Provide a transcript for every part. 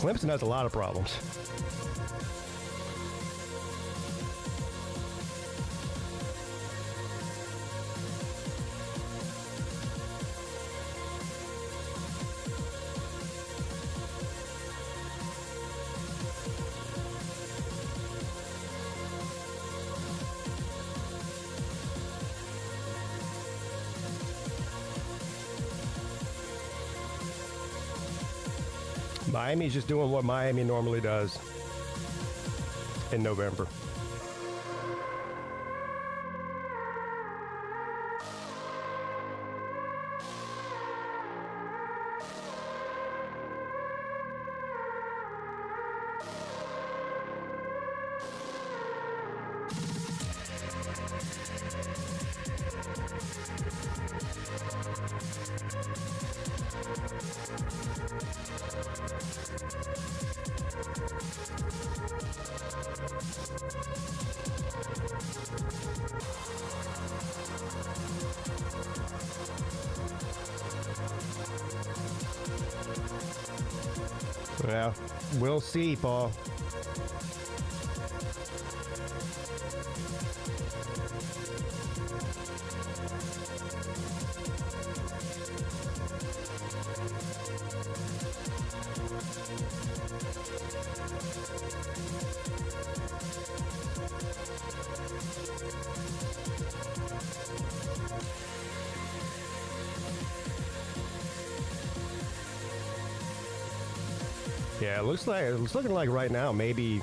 Clemson has a lot of problems. Miami's just doing what Miami normally does in November. Well, we'll see, Paul. Yeah, it's looking like right now maybe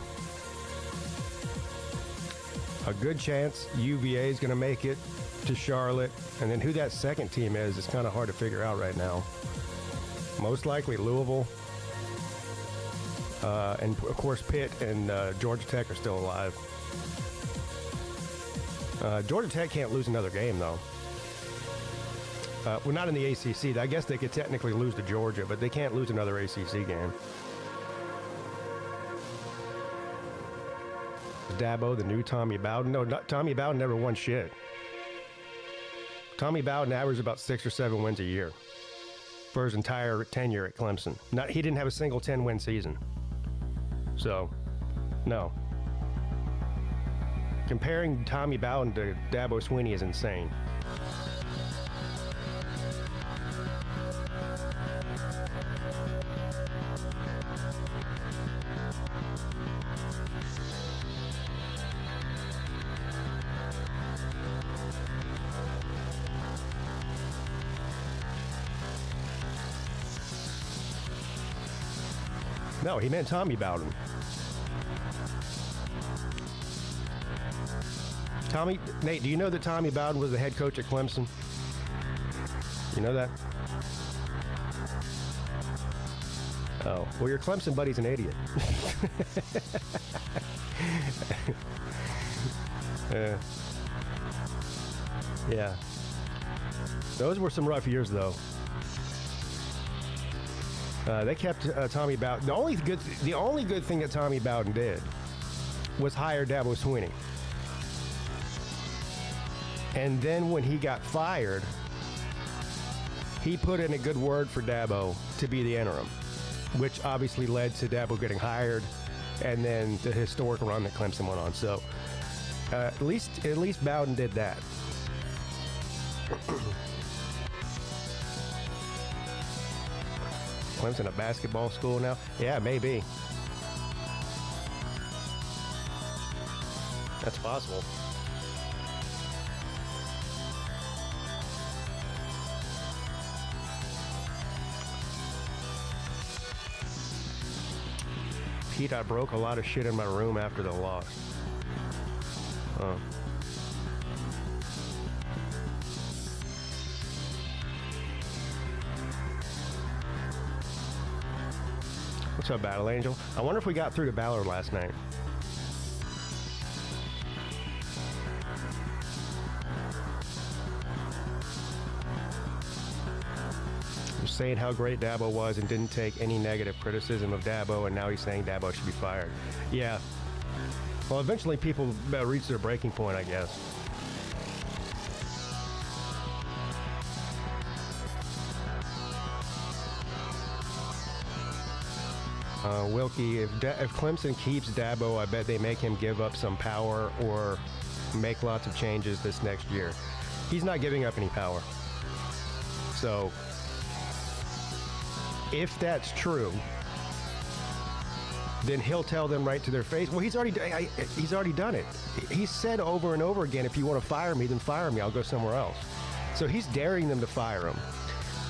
a good chance UVA is going to make it to Charlotte, and then who that second team is kind of hard to figure out right now. Most likely Louisville, and of course Pitt and Georgia Tech are still alive. Georgia Tech can't lose another game though. Well, not in the ACC. I guess they could technically lose to Georgia, but they can't lose another ACC game. Dabo, the new Tommy Bowden? No, Tommy Bowden never won shit. Tommy Bowden averaged about 6 or 7 wins a year for his entire tenure at Clemson. He didn't have a single 10-win season. So, no. Comparing Tommy Bowden to Dabo Swinney is insane. No, he meant Tommy Bowden. Nate, do you know that Tommy Bowden was the head coach at Clemson? You know that? Oh, well, your Clemson buddy's an idiot. Yeah. Those were some rough years, though. They kept Tommy Bowden. The only good thing that Tommy Bowden did was hire Dabo Swinney. And then when he got fired, he put in a good word for Dabo to be the interim, which obviously led to Dabo getting hired, and then the historic run that Clemson went on. So at least Bowden did that. Clemson a basketball school now? Yeah, maybe. That's possible. Pete, I broke a lot of shit in my room after the loss. What's up, Battle Angel? I wonder if we got through to Ballard last night. You're saying how great Dabo was and didn't take any negative criticism of Dabo, and now he's saying Dabo should be fired. Yeah. Well, eventually people reach their breaking point, I guess. Wilkie, if Clemson keeps Dabo, I bet they make him give up some power or make lots of changes this next year. He's not giving up any power. So if that's true, then he'll tell them right to their face. Well, he's already done it. He's said over and over again, if you want to fire me, then fire me. I'll go somewhere else. So he's daring them to fire him.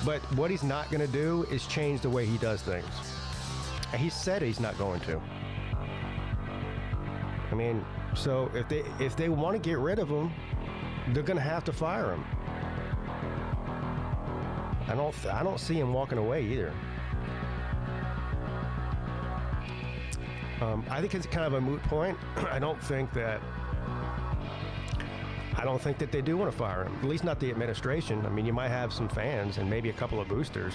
But what he's not going to do is change the way he does things. He said he's not going to. I mean, so if they want to get rid of him, they're going to have to fire him. I don't see him walking away either. I think it's kind of a moot point. I don't think that they do want to fire him. At least not the administration. I mean, you might have some fans and maybe a couple of boosters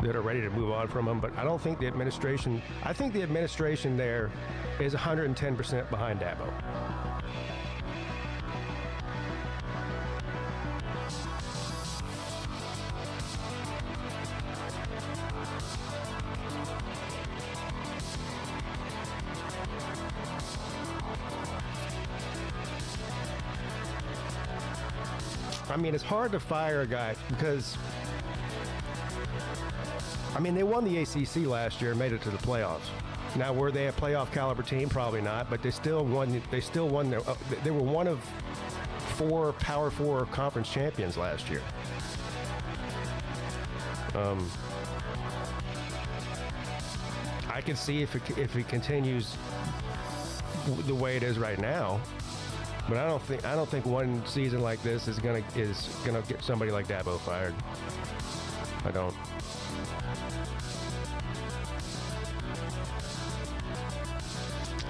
that are ready to move on from him, but I don't think the administration. I think the administration there is 110% behind Dabo. I mean, it's hard to fire a guy because, I mean, they won the ACC last year and made it to the playoffs. Now, were they a playoff caliber team? Probably not, but they still won. They were one of 4 Power 4 conference champions last year. I can see if it continues the way it is right now. But I don't think one season like this is gonna get somebody like Dabo fired. I don't.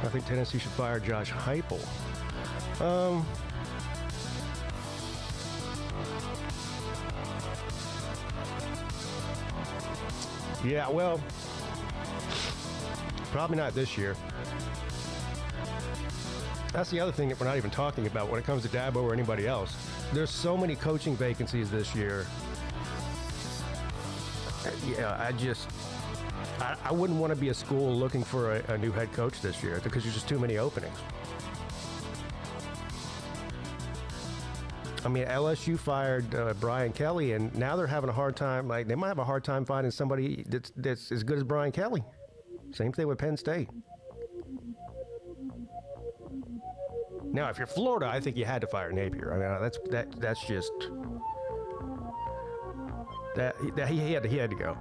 I think Tennessee should fire Josh Heupel. Yeah, well, probably not this year. That's the other thing that we're not even talking about when it comes to Dabo or anybody else. There's so many coaching vacancies this year. Yeah, I wouldn't want to be a school looking for a new head coach this year because there's just too many openings. I mean, LSU fired Brian Kelly, and now they're having a hard time. Like, they might have a hard time finding somebody that's as good as Brian Kelly. Same thing with Penn State. Now, if you're Florida, I think you had to fire Napier. I mean, that's just that he had to go.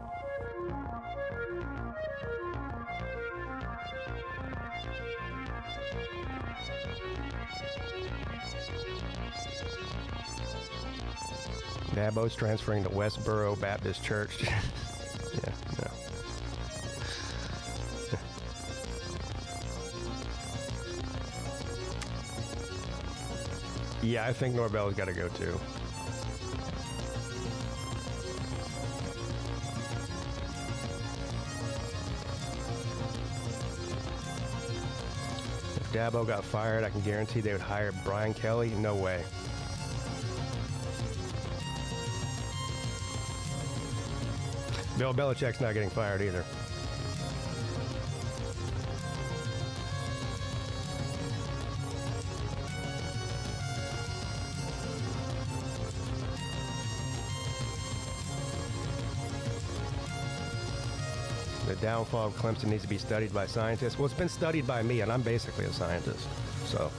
Dabo's transferring to Westboro Baptist Church. Yeah, no. Yeah, I think Norvell's got to go too. If Dabo got fired, I can guarantee they would hire Brian Kelly. No way. Bill Belichick's not getting fired either. The downfall of Clemson needs to be studied by scientists. Well, it's been studied by me, and I'm basically a scientist. So.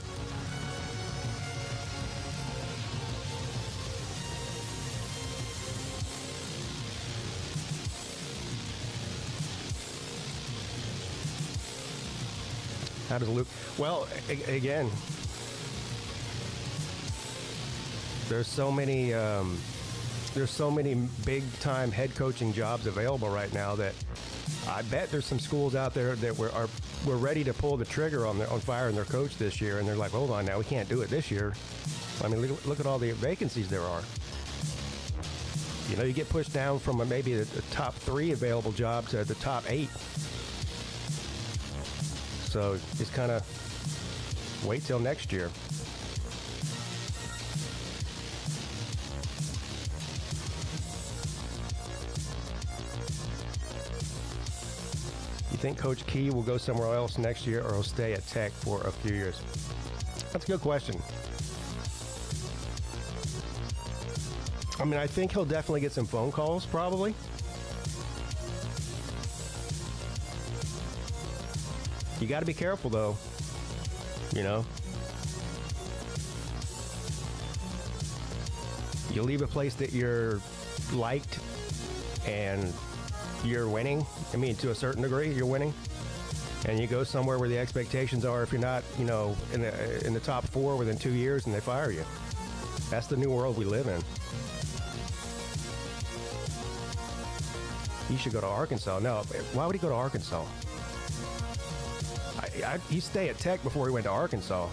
How does Luke? Well, again, there's so many big-time head coaching jobs available right now that I bet there's some schools out there that were ready to pull the trigger on firing their coach this year, and they're like, hold on now, we can't do it this year. I mean, look at all the vacancies there are. You know, you get pushed down from maybe the top 3 available jobs to the top 8. So just kind of wait till next year. You think Coach Key will go somewhere else next year or he'll stay at Tech for a few years? That's a good question. I mean, I think he'll definitely get some phone calls, probably. You got to be careful, though. You know? You leave a place that you're liked and you're winning. I mean, to a certain degree, you're winning. And you go somewhere where the expectations are, if you're not, you know, in the top 4 within 2 years, and they fire you. That's the new world we live in. He should go to Arkansas. No, why would he go to Arkansas? He'd stay at Tech before he went to Arkansas.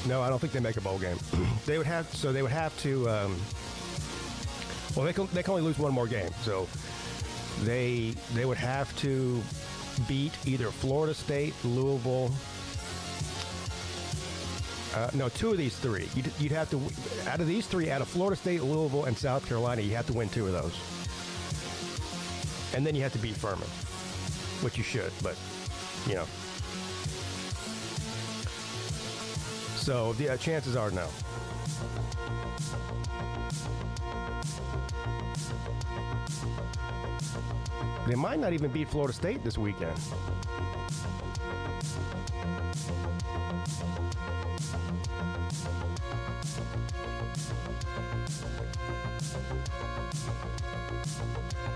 No, I don't think they make a bowl game. They would have to. Well, they can only lose one more game, so they would have to beat either Florida State, Louisville. No, 2 of these 3. You'd have to, out of these 3, out of Florida State, Louisville, and South Carolina, you have to win 2 of those, and then you have to beat Furman, which you should, but you know. So the chances are no. They might not even beat Florida State this weekend.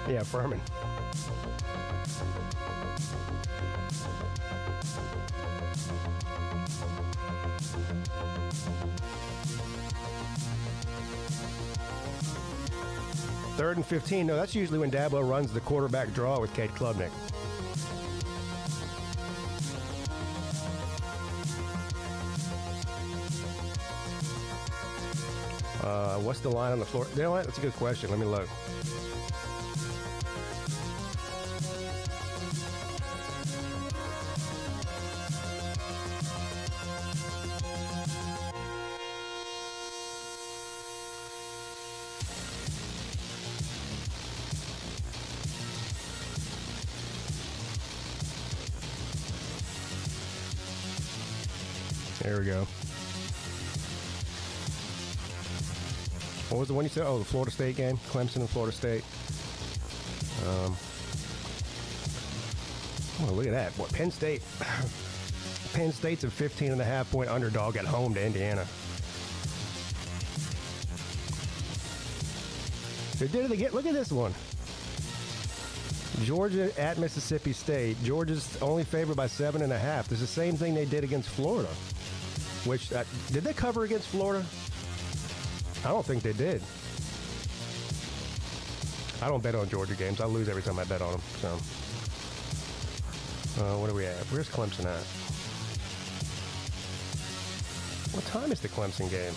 Yeah, Furman. Third and 15. No, that's usually when Dabo runs the quarterback draw with Cade Klubnik. What's the line on the floor? You know what? That's a good question. Let me look. There we go. What was the one you said? Oh, the Florida State game? Clemson and Florida State. Oh, look at that. What, Penn State? Penn State's a 15.5-point underdog at home to Indiana. They did it again. Look at this one. Georgia at Mississippi State. Georgia's only favored by 7.5. This is the same thing they did against Florida. Which, did they cover against Florida? I don't think they did. I don't bet on Georgia games. I lose every time I bet on them. So, what are we at? Where's Clemson at? What time is the Clemson game?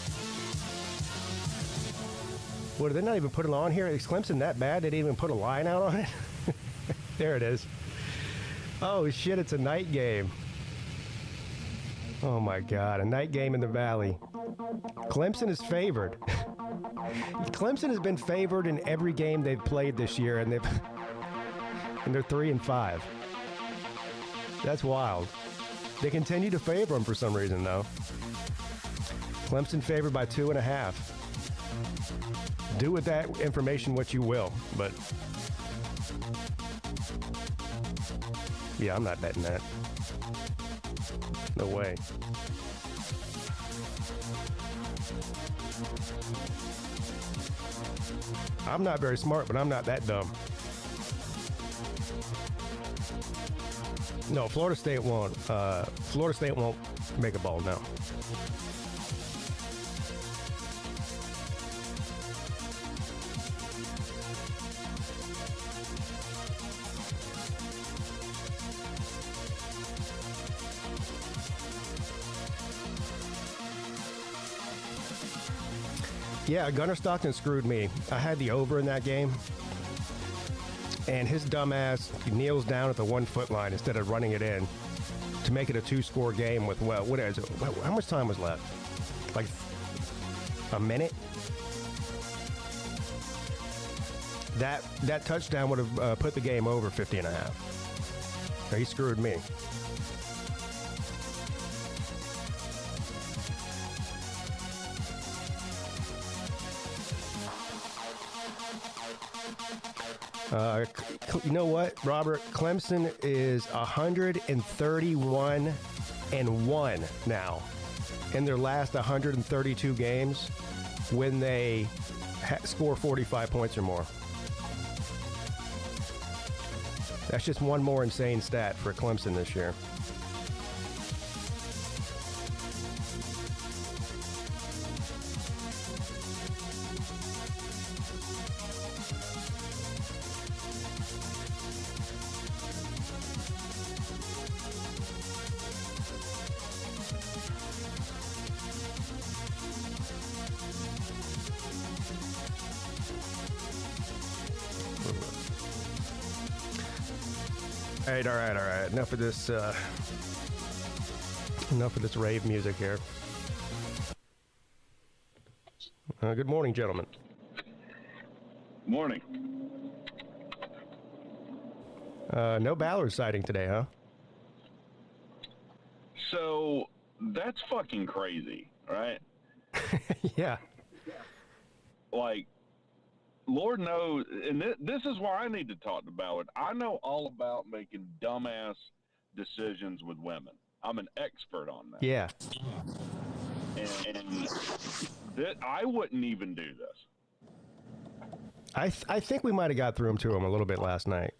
What, are they not even putting on here? Is Clemson that bad? They didn't even put a line out on it? There it is. Oh, shit, it's a night game. Oh, my God, a night game in the Valley. Clemson is favored. Clemson has been favored in every game they've played this year, and they're 3-5. That's wild. They continue to favor them for some reason, though. Clemson favored by 2.5. Do with that information what you will, but yeah, I'm not betting that. No way. I'm not very smart, but I'm not that dumb. No, Florida State won't. Florida State won't make a bowl, no. Yeah, Gunnar Stockton screwed me. I had the over in that game. and his dumbass kneels down at the 1 foot line instead of running it in to make it a 2-score game with, well, what is it? How much time was left? Like a minute? That touchdown would have put the game over 50 and a half. So he screwed me. You know what, Robert? Clemson is 131-1 now in their last 132 games when they score 45 points or more. That's just one more insane stat for Clemson this year. All right. Enough of this rave music here. Good morning, gentlemen. Morning. No Ballard sighting today, huh? So that's fucking crazy, right? Yeah. Like, Lord knows, and this is where I need to talk to Ballard. I know all about making dumbass decisions with women. I'm an expert on that. Yeah. And I wouldn't even do this. I think we might have got through to him a little bit last night.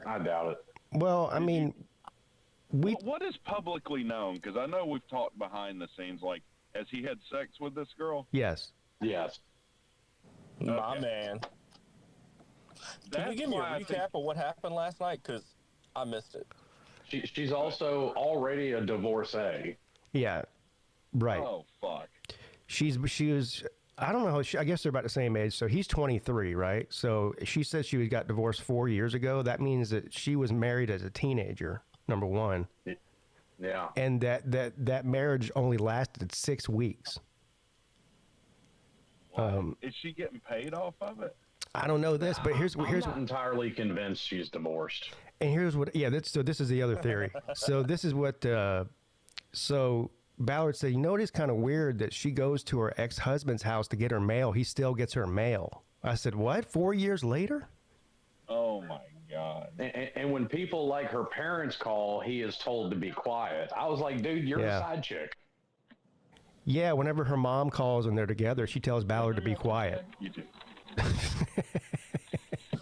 I doubt it. Well, I mean, what is publicly known? Because I know we've talked behind the scenes. Like, has he had sex with this girl? Yes. Yes. My man. Can you give me a recap of what happened last night? Because I missed it. She's also already a divorcee. Yeah. Right. Oh, fuck. She was, I don't know, I guess they're about the same age. So he's 23, right? So she says she got divorced 4 years ago. That means that she was married as a teenager, number one. Yeah. And that marriage only lasted 6 weeks. Is she getting paid off of it? I don't know this, but here's I'm not entirely convinced she's divorced. And here's what, so this is the other theory. So this is what, so Ballard said, you know, it is kind of weird that she goes to her ex-husband's house to get her mail. He still gets her mail. I said, what? 4 years later? Oh my God. And when people like her parents call, he is told to be quiet. I was like, dude, you're a side chick. Yeah, whenever her mom calls and they're together, she tells Ballard to be quiet. You do.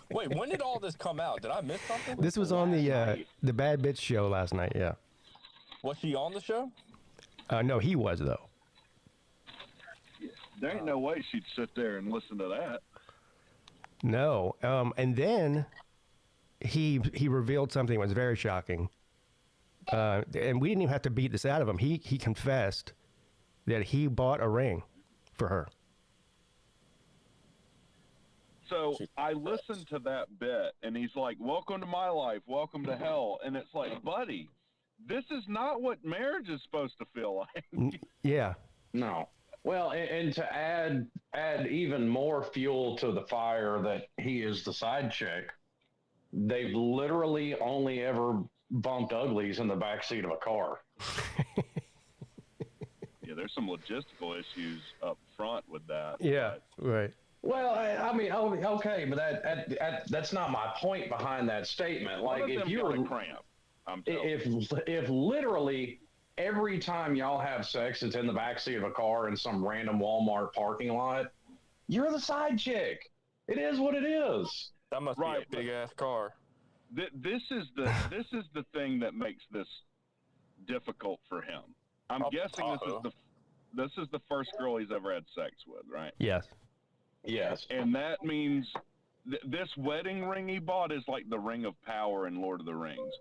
Wait, when did all this come out? Did I miss something? This was on the Bad Bitch show last night, yeah. Was she on the show? No, he was, though. There ain't no way she'd sit there and listen to that. No. And then he revealed something that was very shocking. And we didn't even have to beat this out of him. He confessed that he bought a ring for her. So I listened to that bit, and he's like, welcome to my life, welcome to hell. And it's like, buddy, this is not what marriage is supposed to feel like. Yeah. No. Well, and to add even more fuel to the fire that he is the side chick, they've literally only ever bumped uglies in the backseat of a car. Yeah, there's some logistical issues up front with that. Yeah, right. Well, I mean, okay, but that's not my point behind that statement. Like, if you're a cramp, if literally every time y'all have sex, it's in the backseat of a car in some random Walmart parking lot, you're the side chick. It is what it is. That must be a big ass car. This is the thing that makes this difficult for him. I'm guessing this is the first girl he's ever had sex with, right? Yes. Yes. And that means this wedding ring he bought is like the ring of power in Lord of the Rings.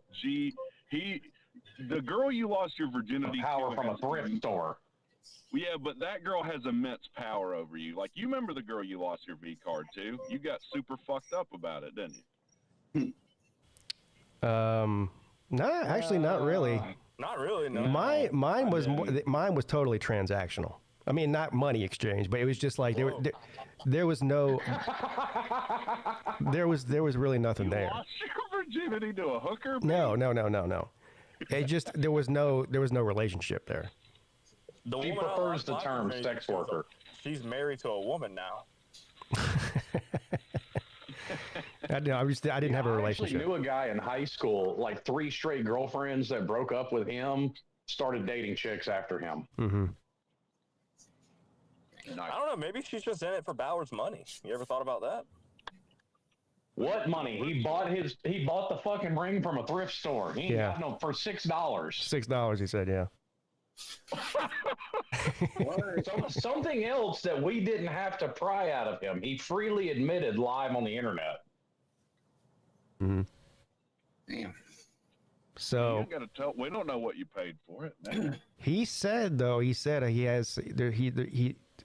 The girl you lost your virginity power from a thrift store. Yeah, but that girl has immense power over you. Like, you remember the girl you lost your V card to? You got super fucked up about it, didn't you? No, actually, not really. Not really. No. Mine was totally transactional. I mean, not money exchange, but it was just like there was no there was really nothing there. Lost your virginity to a hooker? No. It just there was no relationship there. She prefers the term sex worker. She's married to a woman now. I didn't have a relationship. I actually knew a guy in high school, like 3 straight girlfriends that broke up with him, started dating chicks after him. Mm-hmm. I don't know. Maybe she's just in it for Bauer's money. You ever thought about that? What money? He bought the fucking ring from a thrift store. He got no for $6. $6, he said, yeah. Something else that we didn't have to pry out of him. He freely admitted live on the internet. Mm-hmm. Damn. So you gotta tell. We don't know what you paid for it. Man. He said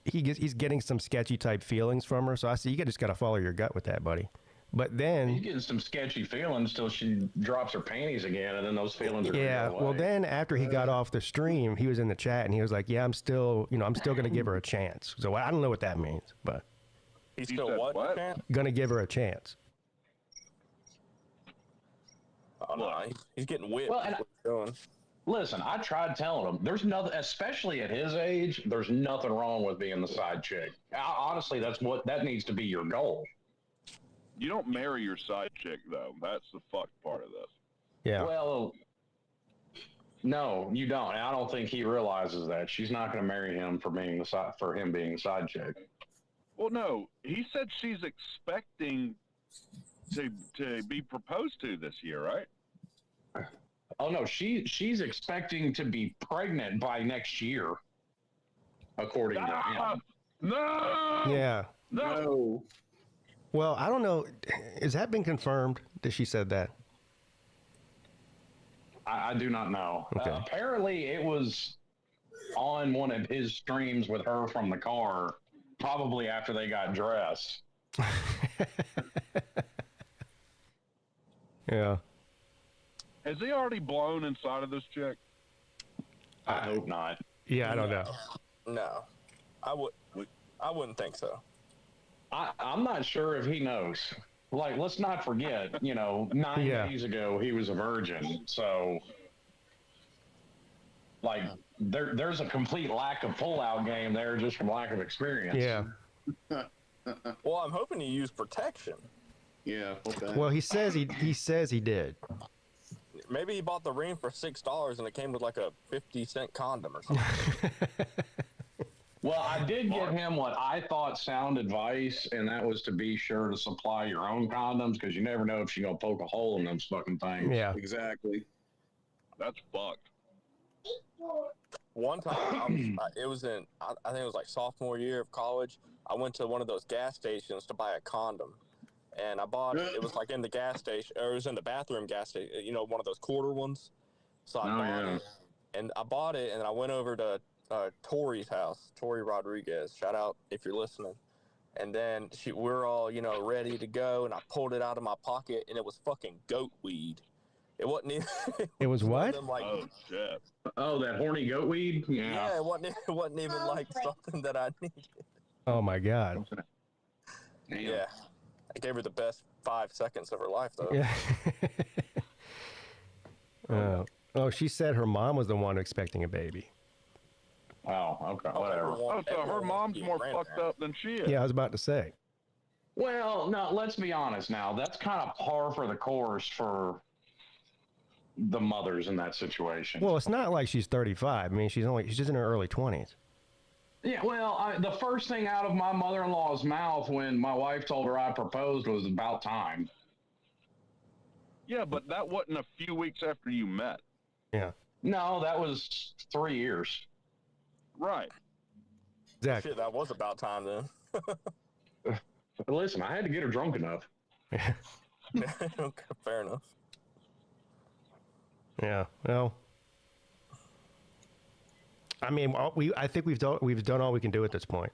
he's getting some sketchy type feelings from her. So I said, you just got to follow your gut with that, buddy. But then he's getting some sketchy feelings till she drops her panties again, and then those feelings are gonna go away. Well, then after he got off the stream, he was in the chat and he was like, "Yeah, I'm still going to give her a chance." So I don't know what that means, but he's still what? Going to give her a chance. Oh no, he's getting whipped. Well, and listen, I tried telling him there's nothing, especially at his age, there's nothing wrong with being the side chick. Honestly, that needs to be your goal. You don't marry your side chick, though. That's the fucked part of this. Yeah. Well, no, you don't. And I don't think he realizes that. She's not going to marry him for him being the side chick. Well, no. He said she's expecting to be proposed to this year, right? Oh, no. She's expecting to be pregnant by next year, according to him. No! Yeah. No. Well, I don't know. Has that been confirmed that she said that? I do not know. Okay. Apparently, it was on one of his streams with her from the car, probably after they got dressed. Yeah. Has he already blown inside of this chick? I hope not. Yeah, I don't know. No, I wouldn't think so. I'm not sure if he knows. Like, let's not forget, 9 days ago, he was a virgin. So, like, there's a complete lack of pull-out game there just from lack of experience. Yeah. Well, I'm hoping he used protection. Yeah. Okay. Well, he says he did. Maybe he bought the ring for $6 and it came with like a 50-cent condom or something. Well, I did give him what I thought sound advice, and that was to be sure to supply your own condoms because you never know if she's going to poke a hole in them fucking things. Yeah. Exactly. That's fucked. One time, I think it was like sophomore year of college. I went to one of those gas stations to buy a condom, and I bought it. It was like in the gas station, or it was in the bathroom gas station. One of those quarter ones. So I bought it, and I bought it, and I went over to Tori's house, Tori Rodriguez. Shout out if you're listening. And then we're all ready to go, and I pulled it out of my pocket, and it was fucking goat weed. It wasn't even. It was what? Oh shit! Oh, that horny goat weed. Yeah, it wasn't even like something that I needed. Oh my God. Damn. Yeah, I gave her the best 5 seconds of her life though. Yeah. Oh, she said her mom was the one expecting a baby. Oh, okay, whatever. Oh, so her mom's more fucked up than she is. Yeah, I was about to say. Well, no, let's be honest now. That's kind of par for the course for the mothers in that situation. Well, it's not like she's 35. I mean, she's just in her early 20s. Yeah, well, the first thing out of my mother-in-law's mouth when my wife told her I proposed was about time. Yeah, but that wasn't a few weeks after you met. Yeah. No, that was 3 years. Right. Exactly. Shit, that was about time then. But listen, I had to get her drunk enough. Okay, fair enough. Yeah. Well, I mean, I think we've done all we can do at this point.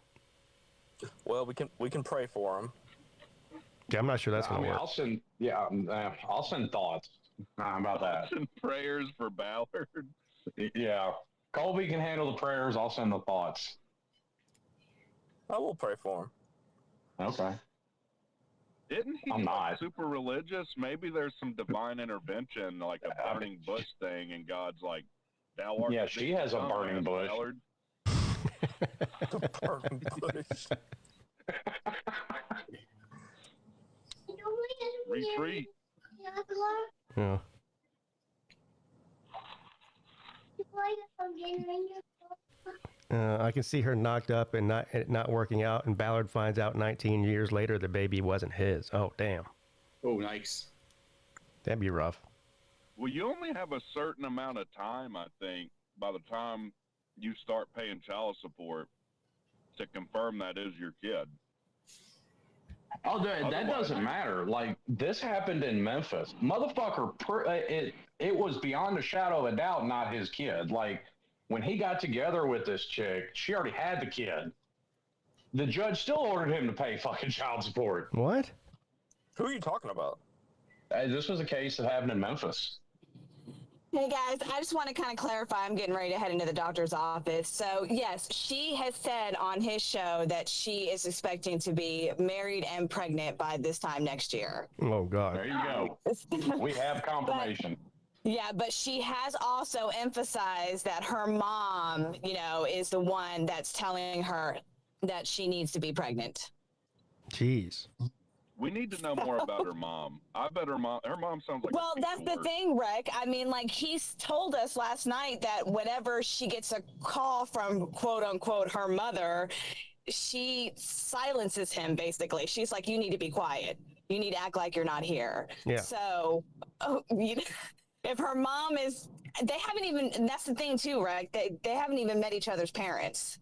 Well, we can pray for him. Yeah, I'm not sure that's going to work. I'll send thoughts. How about that? Send prayers for Ballard. Yeah. Colby can handle the prayers. I'll send the thoughts. I will pray for him. Okay. Isn't he I'm not. super religious? Maybe there's some divine intervention, like a burning bush thing, and God's like, "Thou art." Yeah, she has a burning bush. Ballard. The burning bush. Retreat. Yeah. I can see her knocked up and not working out, and Ballard finds out 19 years later the baby wasn't his. Oh, damn. Oh, nice. That'd be rough. Well, you only have a certain amount of time, I think, by the time you start paying child support to confirm that is your kid. Oh, that doesn't matter. Like, this happened in Memphis. Motherfucker, it was beyond a shadow of a doubt not his kid. Like, when he got together with this chick, she already had the kid. The judge still ordered him to pay fucking child support. What? Who are you talking about? This was a case that happened in Memphis. Hey guys, I just want to kind of clarify. I'm getting ready to head into the doctor's office. So yes, she has said on his show that she is expecting to be married and pregnant by this time next year. Oh, God. There you go. We have confirmation. But she has also emphasized that her mom, is the one that's telling her that she needs to be pregnant. Jeez. We need to know more about her mom. I bet her mom sounds like. Well, that's the thing, Rick. I mean, like, he's told us last night that whenever she gets a call from quote unquote her mother, she silences him basically. She's like, you need to be quiet. You need to act like you're not here. Yeah. So, if her mom is, they haven't even, and that's the thing too, Rick. They haven't even met each other's parents.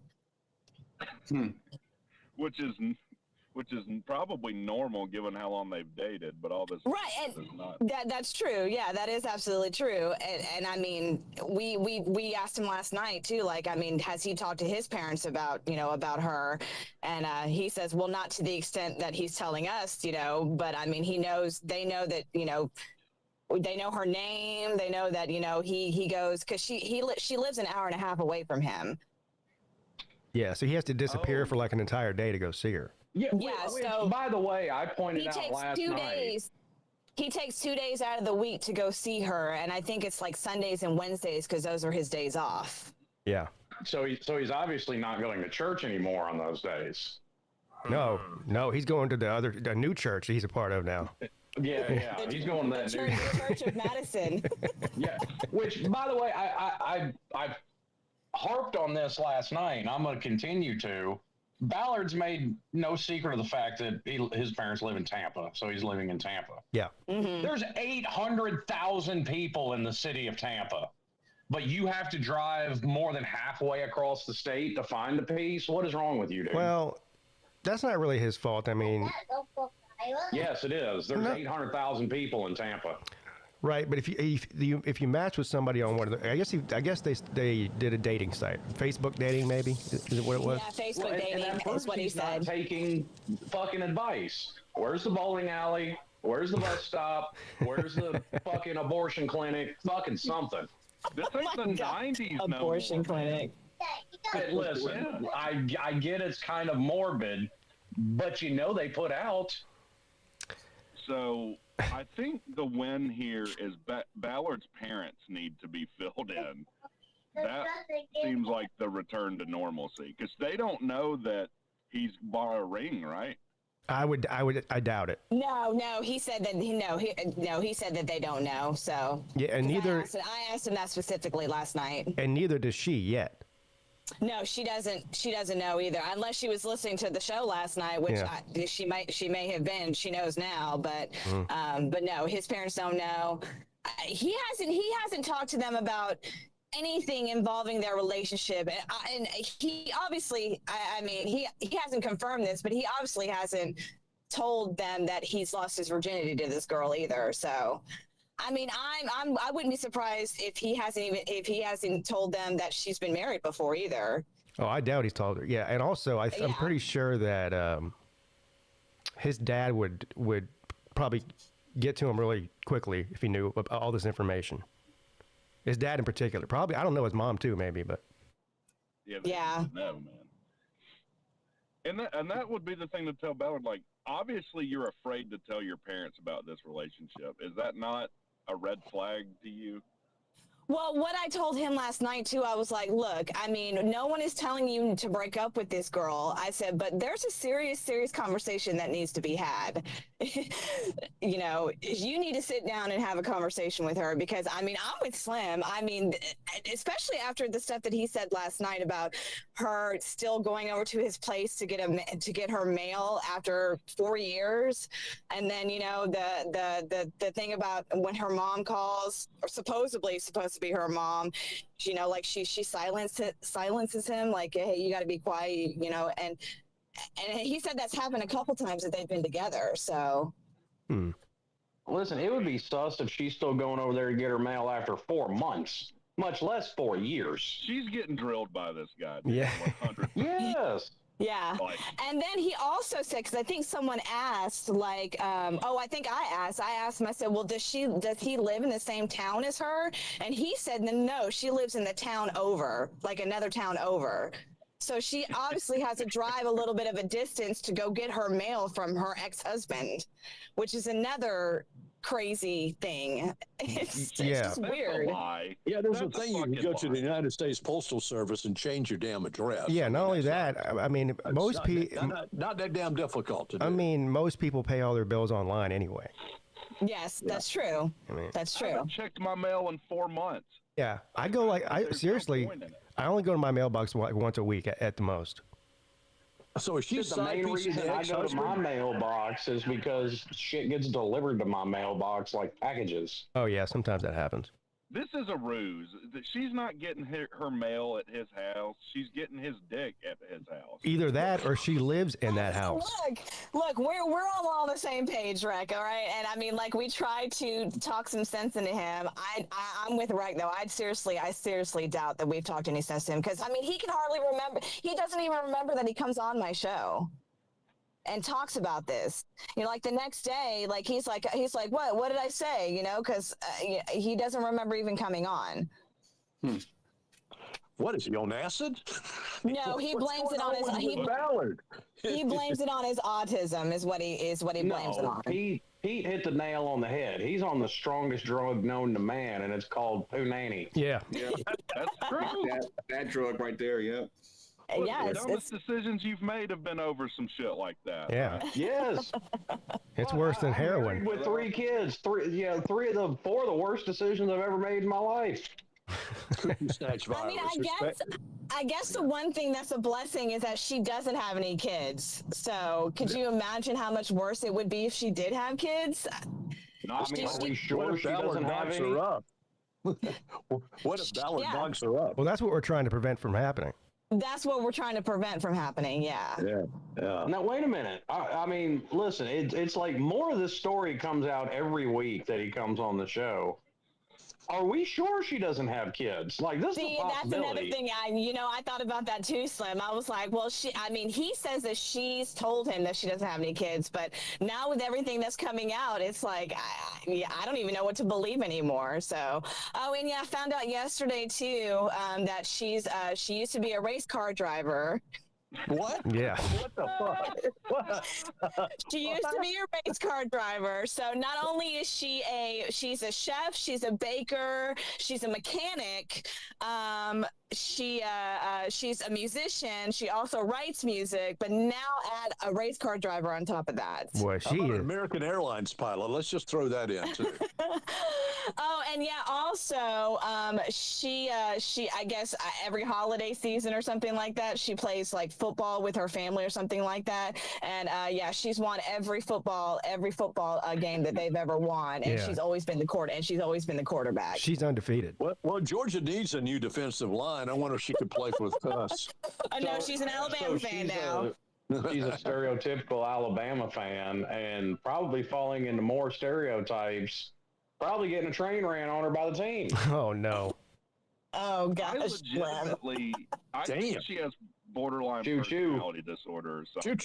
Which is probably normal given how long they've dated, but all this Right, is not. That's true. Yeah, that is absolutely true. And I mean, we asked him last night too. Like, I mean, has he talked to his parents about about her? And he says, well, not to the extent that he's telling us, but I mean, they know that they know her name. They know that he goes because she lives an hour and a half away from him. Yeah, so he has to disappear for like an entire day to go see her. Yeah. So by the way, I pointed out last night. He takes 2 days out of the week to go see her, and I think it's like Sundays and Wednesdays because those are his days off. Yeah. So he's obviously not going to church anymore on those days. No, he's going to the new church he's a part of now. Yeah, he's going to that the Church of Madison. Yeah, which, by the way, I harped on this last night, and I'm going to continue to. Ballard's made no secret of the fact that his parents live in Tampa, so he's living in Tampa. Yeah. Mm-hmm. There's 800,000 people in the city of Tampa, but you have to drive more than halfway across the state to find a piece? What is wrong with you, dude? Well, that's not really his fault. I mean... Yes, it is. There's 800,000 people in Tampa. Right, but if you match with somebody on one of the, I guess they did a dating site, Facebook dating maybe, is it what it was? Yeah, Facebook dating is what he said. Not taking fucking advice. Where's the bowling alley? Where's the bus stop? Where's the fucking abortion clinic? Fucking something. This ain't the 90s now. Abortion clinic. Hey, listen, I get it's kind of morbid, but they put out. So I think the win here is Ballard's parents need to be filled in. That seems like the return to normalcy because they don't know that he's bought a ring, right? I doubt it. No, he said that he said that they don't know. So yeah, and neither I asked him that specifically last night. And neither does she yet. No, she doesn't. She doesn't know either, unless she was listening to the show last night, which she may have been. She knows now, but no, his parents don't know. He hasn't talked to them about anything involving their relationship, and he obviously, I mean, he hasn't confirmed this, but he obviously hasn't told them that he's lost his virginity to this girl either. So I mean, I wouldn't be surprised if he hasn't told them that she's been married before either. Oh, I doubt he's told her. Yeah, and also I'm pretty sure that his dad would probably get to him really quickly if he knew all this information. His dad in particular, probably. I don't know his mom too, maybe, but Yeah. No, man. And that would be the thing to tell Ballard. Like, obviously, you're afraid to tell your parents about this relationship. Is that not a red flag to you? Well, what I told him last night too, I was like, look, I mean, no one is telling you to break up with this girl. I said, but there's a serious conversation that needs to be had. You know, you need to sit down and have a conversation with her, because I mean, I'm with Slim. I mean, especially after the stuff that he said last night about her still going over to his place to get her mail after 4 years. And then, you know, the thing about when her mom calls, or supposedly supposed to be her mom, you know, like she silences him, like, hey, you got to be quiet, you know, and he said that's happened a couple times that they've been together. So Listen, it would be sus if she's still going over there to get her mail after 4 months, much less 4 years. She's getting drilled by this guy. Dude, Yeah. 100%. Yes. yeah. Like, And then he also said, because I think someone asked, like, I think I asked him, I said, well, does he live in the same town as her? And he said, no, she lives in the town over, like another town over. So she obviously has to drive a little bit of a distance to go get her mail from her ex-husband, which is another crazy thing. It's just that's weird. a lie. Yeah, there's That's a thing you can fucking go to lie. the United States Postal Service and change your damn address. yeah. Not only that's that, I mean, most people. not that damn difficult to do. I mean, most people pay all their bills online anyway. Yes, that's true. I mean, That's I true. haven't checked my mail in 4 months. yeah, I go like There's no seriously. point in it. I only go to my mailbox like once a week at the most. so is she The main reason I go to my mailbox is because shit gets delivered to my mailbox like packages. Oh yeah, sometimes that happens. This is a ruse. She's not getting her mail at his house. She's getting his dick at his house. Either that or she lives in that house. Look, we're all on the same page, Rec. All right, and I mean, like, we tried to talk some sense into him. I'm with Rec though. I seriously doubt that we've talked any sense to him, because I mean, he can hardly remember. He doesn't even remember that he comes on my show and talks about this. You know, like the next day, like he's like, what did I say? You know, because he doesn't remember even coming on. What is he on acid? No, he blames it on his Ballard. he blames it on his autism is what he blames it on. Pete hit the nail on the head. He's on the strongest drug known to man, and it's called punani. Yeah. Yeah, That's true. that drug right there. Yeah. Yeah, The dumbest decisions you've made have been over some shit like that. Yeah. right? Yes. It's worse than I'm married heroin. with 3 kids. 4 of the worst decisions I've ever made in my life. Snatch I mean, virus. I guess the one thing that's a blessing is that she doesn't have any kids. So could you imagine how much worse it would be if she did have kids? Not I mean, me. are we What sure if she Ballard doesn't have knocks any? her up? What if Ballard Yeah. knocks her up? Well, that's what we're trying to prevent from happening. That's what we're trying to prevent from happening. Yeah. Yeah. Now, wait a minute. I mean, listen, it's like more of this story comes out every week that he comes on the show. Are we sure she doesn't have kids? Like, this See, is a that's another possibility. thing. I thought about that too, Slim. I was like, well, he says that she's told him that she doesn't have any kids, but now with everything that's coming out, it's like, I don't even know what to believe anymore. So, and yeah, I found out yesterday too that she used to be a race car driver. What? Yeah. What the fuck? What? She used to be a race car driver. So not only is she's a chef, she's a baker, she's a mechanic. She's a musician. She also writes music, but now add a race car driver on top of that. Boy, How she about an is. American Airlines pilot? Let's just throw that in too. Oh, and yeah, also, she I guess every holiday season or something like that, she plays like football with her family or something like that. And yeah, she's won every football game that they've ever won, and Yeah. she's always been the quarterback. She's undefeated. Well, Georgia needs a new defensive line. I wonder if she could play with us. I know she's an Alabama fan now. She's a stereotypical Alabama fan, and probably falling into more stereotypes Probably getting a train ran on her by the team. Oh no. Oh I gosh, legitimately, I think she has borderline personality disorder or something.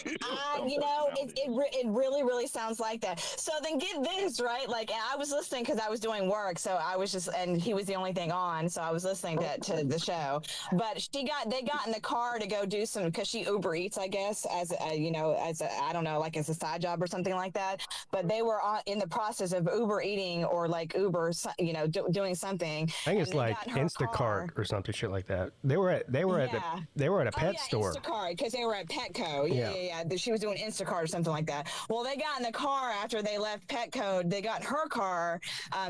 you know, it really sounds like that. So then get this, right? Like, and I was listening because I was doing work, so I was just, and he was the only thing on, so I was listening to the show. But they got in the car to go do some, because she Uber Eats, I guess, as I don't know, like as a side job or something like that. But they were in the process of Uber eating or like Uber, doing something. I think it's like Instacart or something shit like that. They were at a pet store. Instacart, because they were at Petco. Yeah. She was doing Instacart or something like that. Well, they got in the car after they left Petco. They got in her car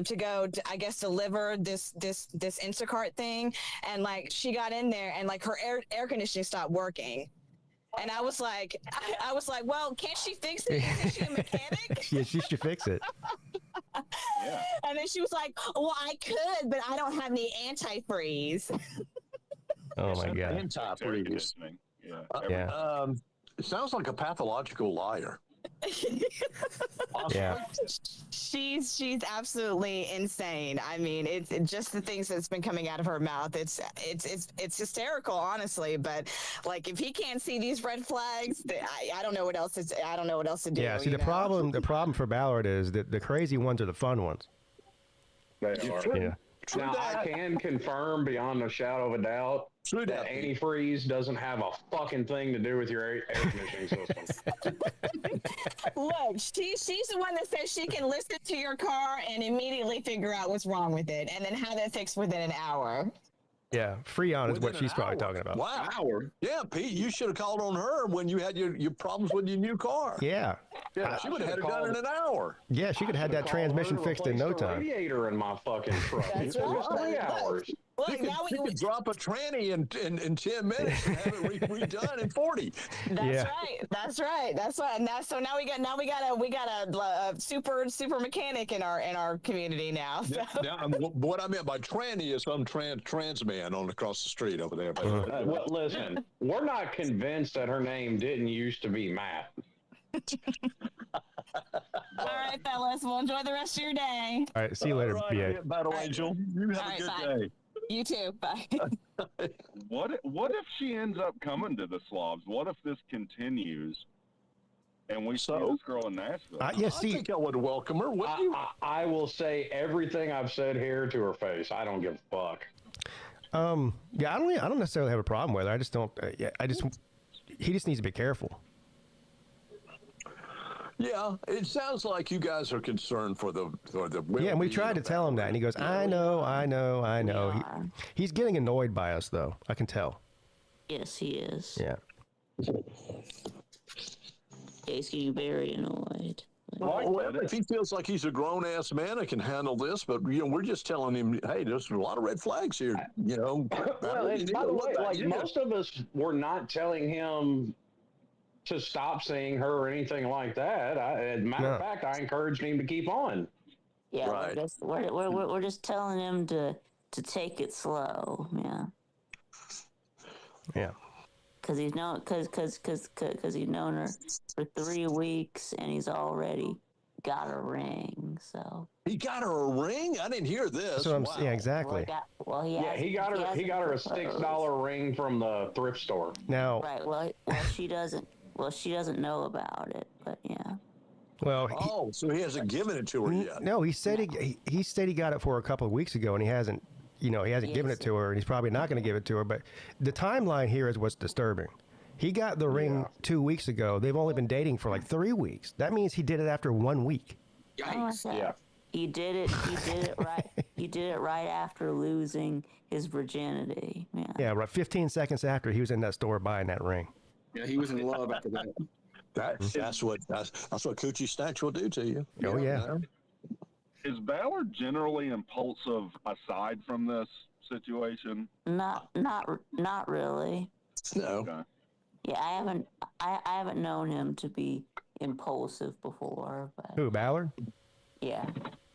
to go, I guess, deliver this Instacart thing. And like she got in there, and like her air conditioning stopped working. And I was like, well, can't she fix it? Isn't she a mechanic? Yeah, she should fix it. Yeah. And then she was like, well, I could, but I don't have any antifreeze. Oh my god. Anti-freeze. Yeah. It sounds like a pathological liar. Yeah. She's absolutely insane. I mean, it's just the things that's been coming out of her mouth. It's hysterical, honestly. But like, if he can't see these red flags, I don't know what else to do. Yeah. See, the problem for Ballard is that the crazy ones are the fun ones. They are. Yeah. Now, I can confirm beyond a shadow of a doubt that antifreeze doesn't have a fucking thing to do with your air conditioning system. Look, she's the one that says she can listen to your car and immediately figure out what's wrong with it and then have it fixed within an hour. Yeah, Freon is what she's probably talking about. Wow. Yeah, Pete, you should have called on her when you had your problems with your new car. Yeah. Yeah, she would have had it done in an hour. Yeah, she could have had that transmission fixed in no time. Radiator in my fucking truck. That's It took us 3 hours. Look, You could drop a tranny in 10 minutes and have it redone in 40. That's right. And so now we got a super mechanic in our community now. So. Now, what I meant by tranny is some trans man across the street over there. Well, listen, we're not convinced that her name didn't used to be Matt. All right, fellas. Well, enjoy the rest of your day. All right, see you later, PA. Battle Angel. You have a good day. You too. Bye. What if she ends up coming to the Slavs? What if this continues and we see this girl in Nashville? I think I would welcome her. I will say everything I've said here to her face. I don't give a fuck. Yeah, I don't necessarily have a problem with her. I just don't. He just needs to be careful. Yeah, it sounds like you guys are concerned for the Yeah, and we tried to tell him that, and he goes, I know. Yeah. He's getting annoyed by us, though. I can tell. Yes, he is. Yeah. He's getting very annoyed. Well, if he feels like he's a grown-ass man and can handle this, but we're just telling him, hey, there's a lot of red flags here. Well, and by the way, like most of us were not telling him to stop seeing her or anything like that. As a matter of fact, I encouraged him to keep on. Yeah, right. we're just telling him to take it slow. Yeah. Yeah. Because he's known her for 3 weeks and he's already got a ring. So he got her a ring. I didn't hear this. So yeah, exactly. He got her a $6 ring from the thrift store. Now, right. Well, she doesn't. Well, she doesn't know about it, but yeah. Well, so he hasn't given it to her yet. No, he said he said he got it for her a couple of weeks ago, and he hasn't given it to her, and he's probably not going to give it to her. But the timeline here is what's disturbing. He got the ring 2 weeks ago. They've only been dating for like 3 weeks. That means he did it after 1 week. Yikes! Yeah. He did it right. He did it right after losing his virginity. Yeah. Yeah, right. 15 seconds after he was in that store buying that ring. Yeah, he was in love after that. That's what coochie snatch will do to you. Oh yeah. Is Ballard generally impulsive aside from this situation? Not really. No. Okay. Yeah, I haven't known him to be impulsive before. But Who, Ballard? yeah.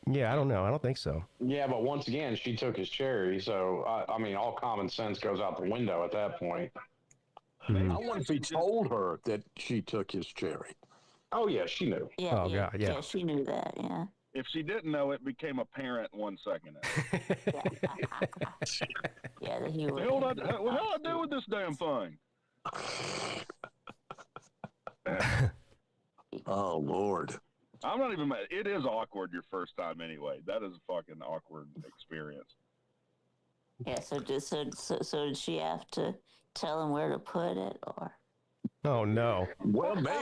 Yeah, I don't know. I don't think so. Yeah, but once again, she took his cherry, so I mean, all common sense goes out the window at that point. I wonder if he told her that she took his cherry. Oh yeah, she knew. Yeah. Oh, God, yeah. Yeah, she knew that. Yeah. If she didn't know, it became apparent 1 second. Yeah, that he was. What the hell I do with this damn thing? Oh, Lord. I'm not even mad. It is awkward your first time anyway. That is a fucking awkward experience. Yeah, so did she have to tell him where to put it, or? Oh no. Well, maybe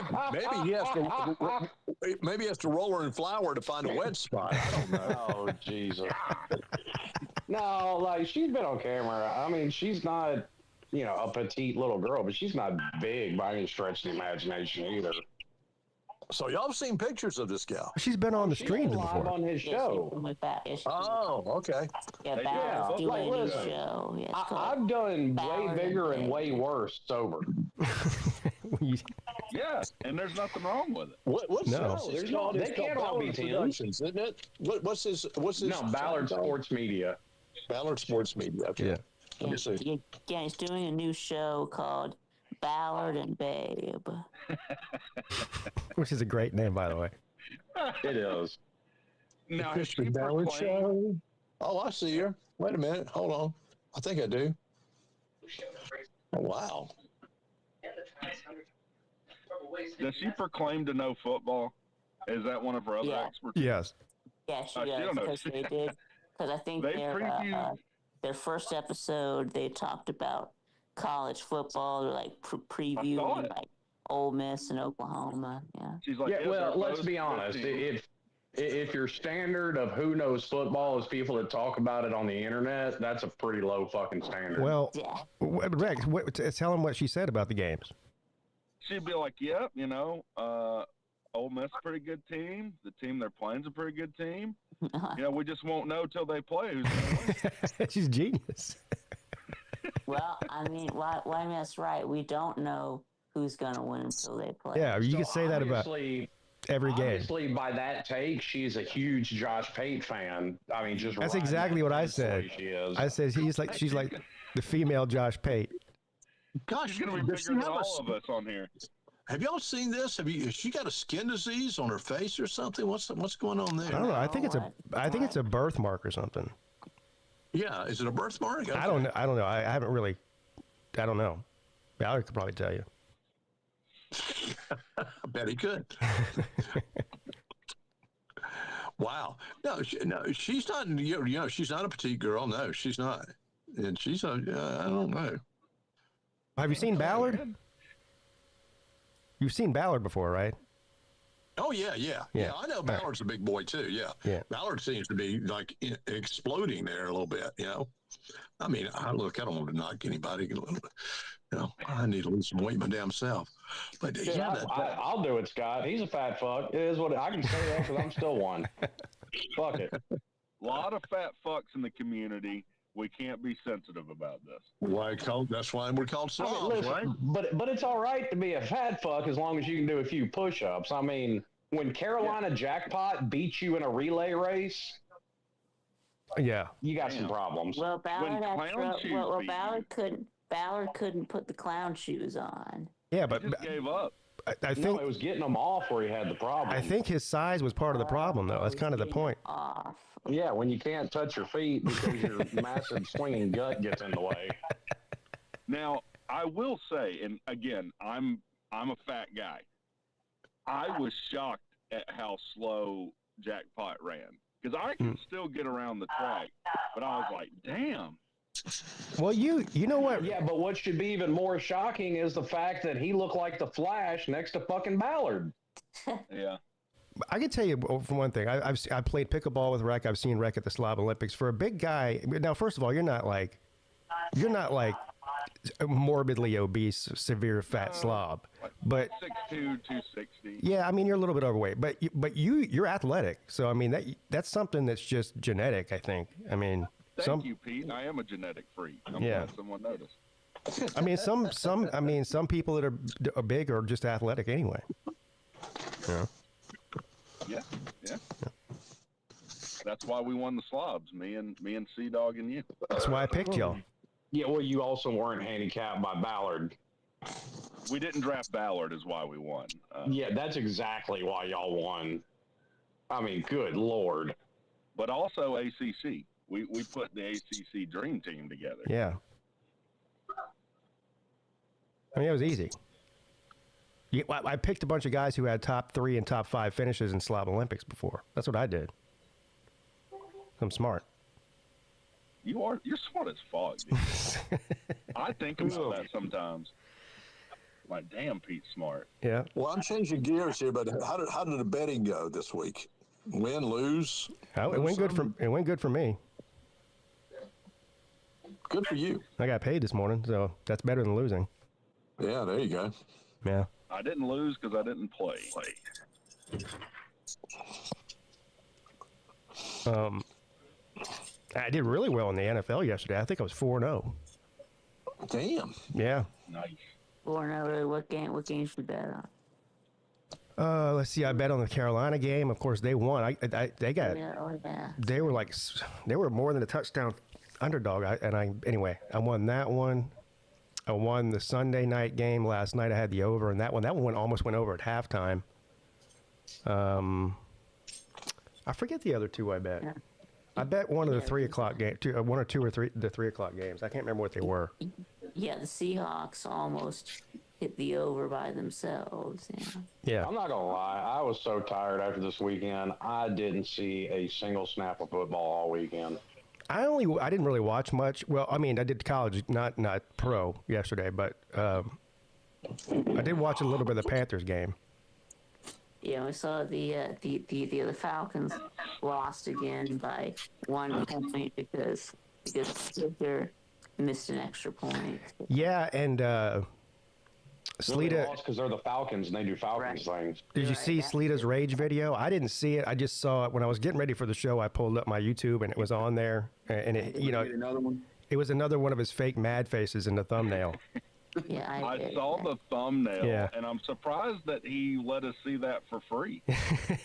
he has to roll her in flour to find a wet spot. I don't know. Oh, Jesus. No, like, she's been on camera. I mean, she's not, a petite little girl, but she's not big by any stretch of the imagination either. So y'all have seen pictures of this gal? She's been on the streams live before. on his show. Oh, okay. Yeah, Yeah, Ballard's doing like, a listen, show. Yeah, I've done way Ballard bigger and and way worse sober. Yeah, and there's nothing wrong with it. What's No. this? They can't all be teams. Productions, isn't it? What's his? No, Ballard Sports Media. Ballard Sports Media. Okay. Yeah. Let me see. Yeah, he's doing a new show called Ballard and Babe. Which is a great name, by the way. It is. Now, has she Mr. Ballard proclaimed, Show. Oh, I see her. Wait a minute. Hold on. I think I do. Oh, wow. does she proclaim to know football? Is that one of her other Yeah. expertise? Yes. Yeah, she She does, don't know because shit. they did. Because I think They previewed. their first episode, they talked about college football, or like previewing it. like Ole Miss and Oklahoma. Yeah. She's like, Yeah, well, they're let's both be honest. 15. If your standard of who knows football is people that talk about it on the internet, that's a pretty low fucking standard. Well, Yeah. Rex, tell him what she said about the games. She'd be like, yep, Ole Miss is a pretty good team. The team they're playing is a pretty good team. We just won't know till they play who's going to win. She's genius. Well, I mean, why that's right. We don't know who's gonna win until they play. Yeah, you can say that about every game. Obviously, by that take, she's a huge Josh Pate fan. I mean, just That's riding exactly that what I fence the said. way She is. I said she's like the female Josh Pate. Gosh, She's going to be does she bigger than have all of us on here. Have y'all seen this? Has she got a skin disease on her face or something? What's going on there? I don't know. I think it's a birthmark or something. Yeah, is it a birthmark? I don't know. I haven't really. I don't know. Ballard could probably tell you. I bet he could. Wow. No, she's not. She's not a petite girl. No, she's not. And she's I don't know. Have you seen Ballard? You've seen Ballard before, right? Oh yeah. I know Ballard's a big boy too. Yeah. Ballard seems to be like exploding there a little bit. I mean, I don't want to knock anybody. I need to lose some weight my damn self. But I'll do it, Scott. He's a fat fuck. It is what I can say that because I'm still one. Fuck it. A lot of fat fucks in the community. We can't be sensitive about this. That's why we're called slobs, right? But it's all right to be a fat fuck as long as you can do a few push-ups. I mean, when Carolina Jackpot beats you in a relay race, yeah, you got some problems. Well, Ballard When Ballard couldn't put the clown shoes on. Yeah, but He just gave up. I think it was getting them off where he had the problem. I think his size was part of the problem, though. That's kind of the point. Off. Yeah, when you can't touch your feet because your massive swinging gut gets in the way. Now, I will say, and again, I'm a fat guy. I was shocked at how slow Jackpot ran because I can still get around the track, but I was like, damn. Well, you know what? Yeah, but what should be even more shocking is the fact that he looked like the Flash next to fucking Ballard. Yeah. I can tell you for one thing. I played pickleball with Rec. I've seen Rec at the Slob Olympics. For a big guy, now first of all, you're not like morbidly obese, severe fat slob, but 6'2", 260. yeah, I mean you're a little bit overweight, but you're athletic. So I mean that's something that's just genetic. I think. I mean. Thank you, Pete. I am a genetic freak. I'm glad someone noticed. I mean, some people that are big are just athletic anyway. Yeah. That's why we won the slobs. Me and Sea Dog and you. That's why I picked y'all. Yeah, well, you also weren't handicapped by Ballard. We didn't draft Ballard, is why we won. Yeah, that's exactly why y'all won. I mean, good Lord. But also ACC. We put the ACC dream team together. Yeah. I mean, it was easy. I picked a bunch of guys who had top 3 and top 5 finishes in Slav Olympics before. That's what I did. I'm smart. You're smart as fuck, dude. I think about that sometimes. Like, damn, Pete's smart. Yeah. Well, I'm changing gears here, but how did the betting go this week? Win, lose? Oh, it went good for me. Good for you. I got paid this morning, so that's better than losing. Yeah, there you go. Yeah. I didn't lose because I didn't play. I did really well in the NFL yesterday. I think I was 4-0. Damn. Yeah. Nice. 4-0. What games you bet on? Let's see. I bet on the Carolina game. Of course, they won. They got. Yeah. They were more than a touchdown underdog. I won that one. I won the Sunday night game last night. I had the over in that one. That one almost went over at halftime. I forget the other two I bet. Yeah. I bet one of the 3 o'clock games, one or two or three, the 3 o'clock games. I can't remember what they were. Yeah, the Seahawks almost hit the over by themselves. Yeah. I'm not gonna lie, I was so tired after this weekend. I didn't see a single snap of football all weekend. I didn't really watch much. Well, I mean, I did college, not pro yesterday, but I did watch a little bit of the Panthers game. Yeah, we saw the Falcons lost again by 1 point because Slita missed an extra point. Yeah, and Slita lost because they're the Falcons and they do Falcons things. Did you see Slita's rage video? I didn't see it. I just saw it when I was getting ready for the show. I pulled up my YouTube and it was on there, and Another one. It was another one of his fake mad faces in the thumbnail. Yeah, I saw the thumbnail, and I'm surprised that he let us see that for free.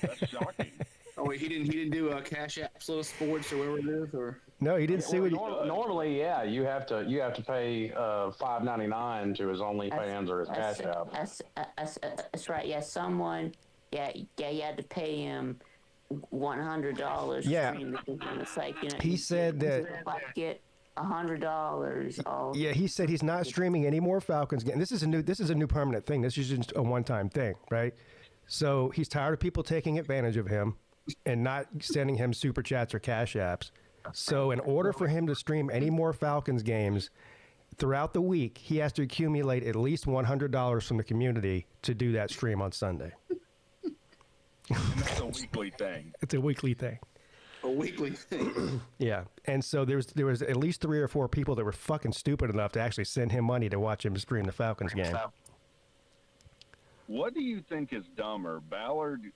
That's shocking. Oh, wait, he didn't do a Cash App Sports or whatever it is, or no, he didn't see what. Normally, yeah, you have to pay $5.99 to his OnlyFans or his Cash App. That's right. Yeah, someone. Yeah, you had to pay him $100. Yeah, it's like he said that get $100. Yeah, he said he's not streaming any more Falcons games. This is a new permanent thing. This is just a one-time thing, right? So he's tired of people taking advantage of him and not sending him super chats or cash apps. So in order for him to stream any more Falcons games throughout the week, he has to accumulate at least $100 from the community to do that stream on Sunday. And that's a weekly thing. It's a weekly thing. A weekly thing. Yeah, and so there was at least 3 or 4 people that were fucking stupid enough to actually send him money to watch him stream the Falcons game. What do you think is dumber, Ballard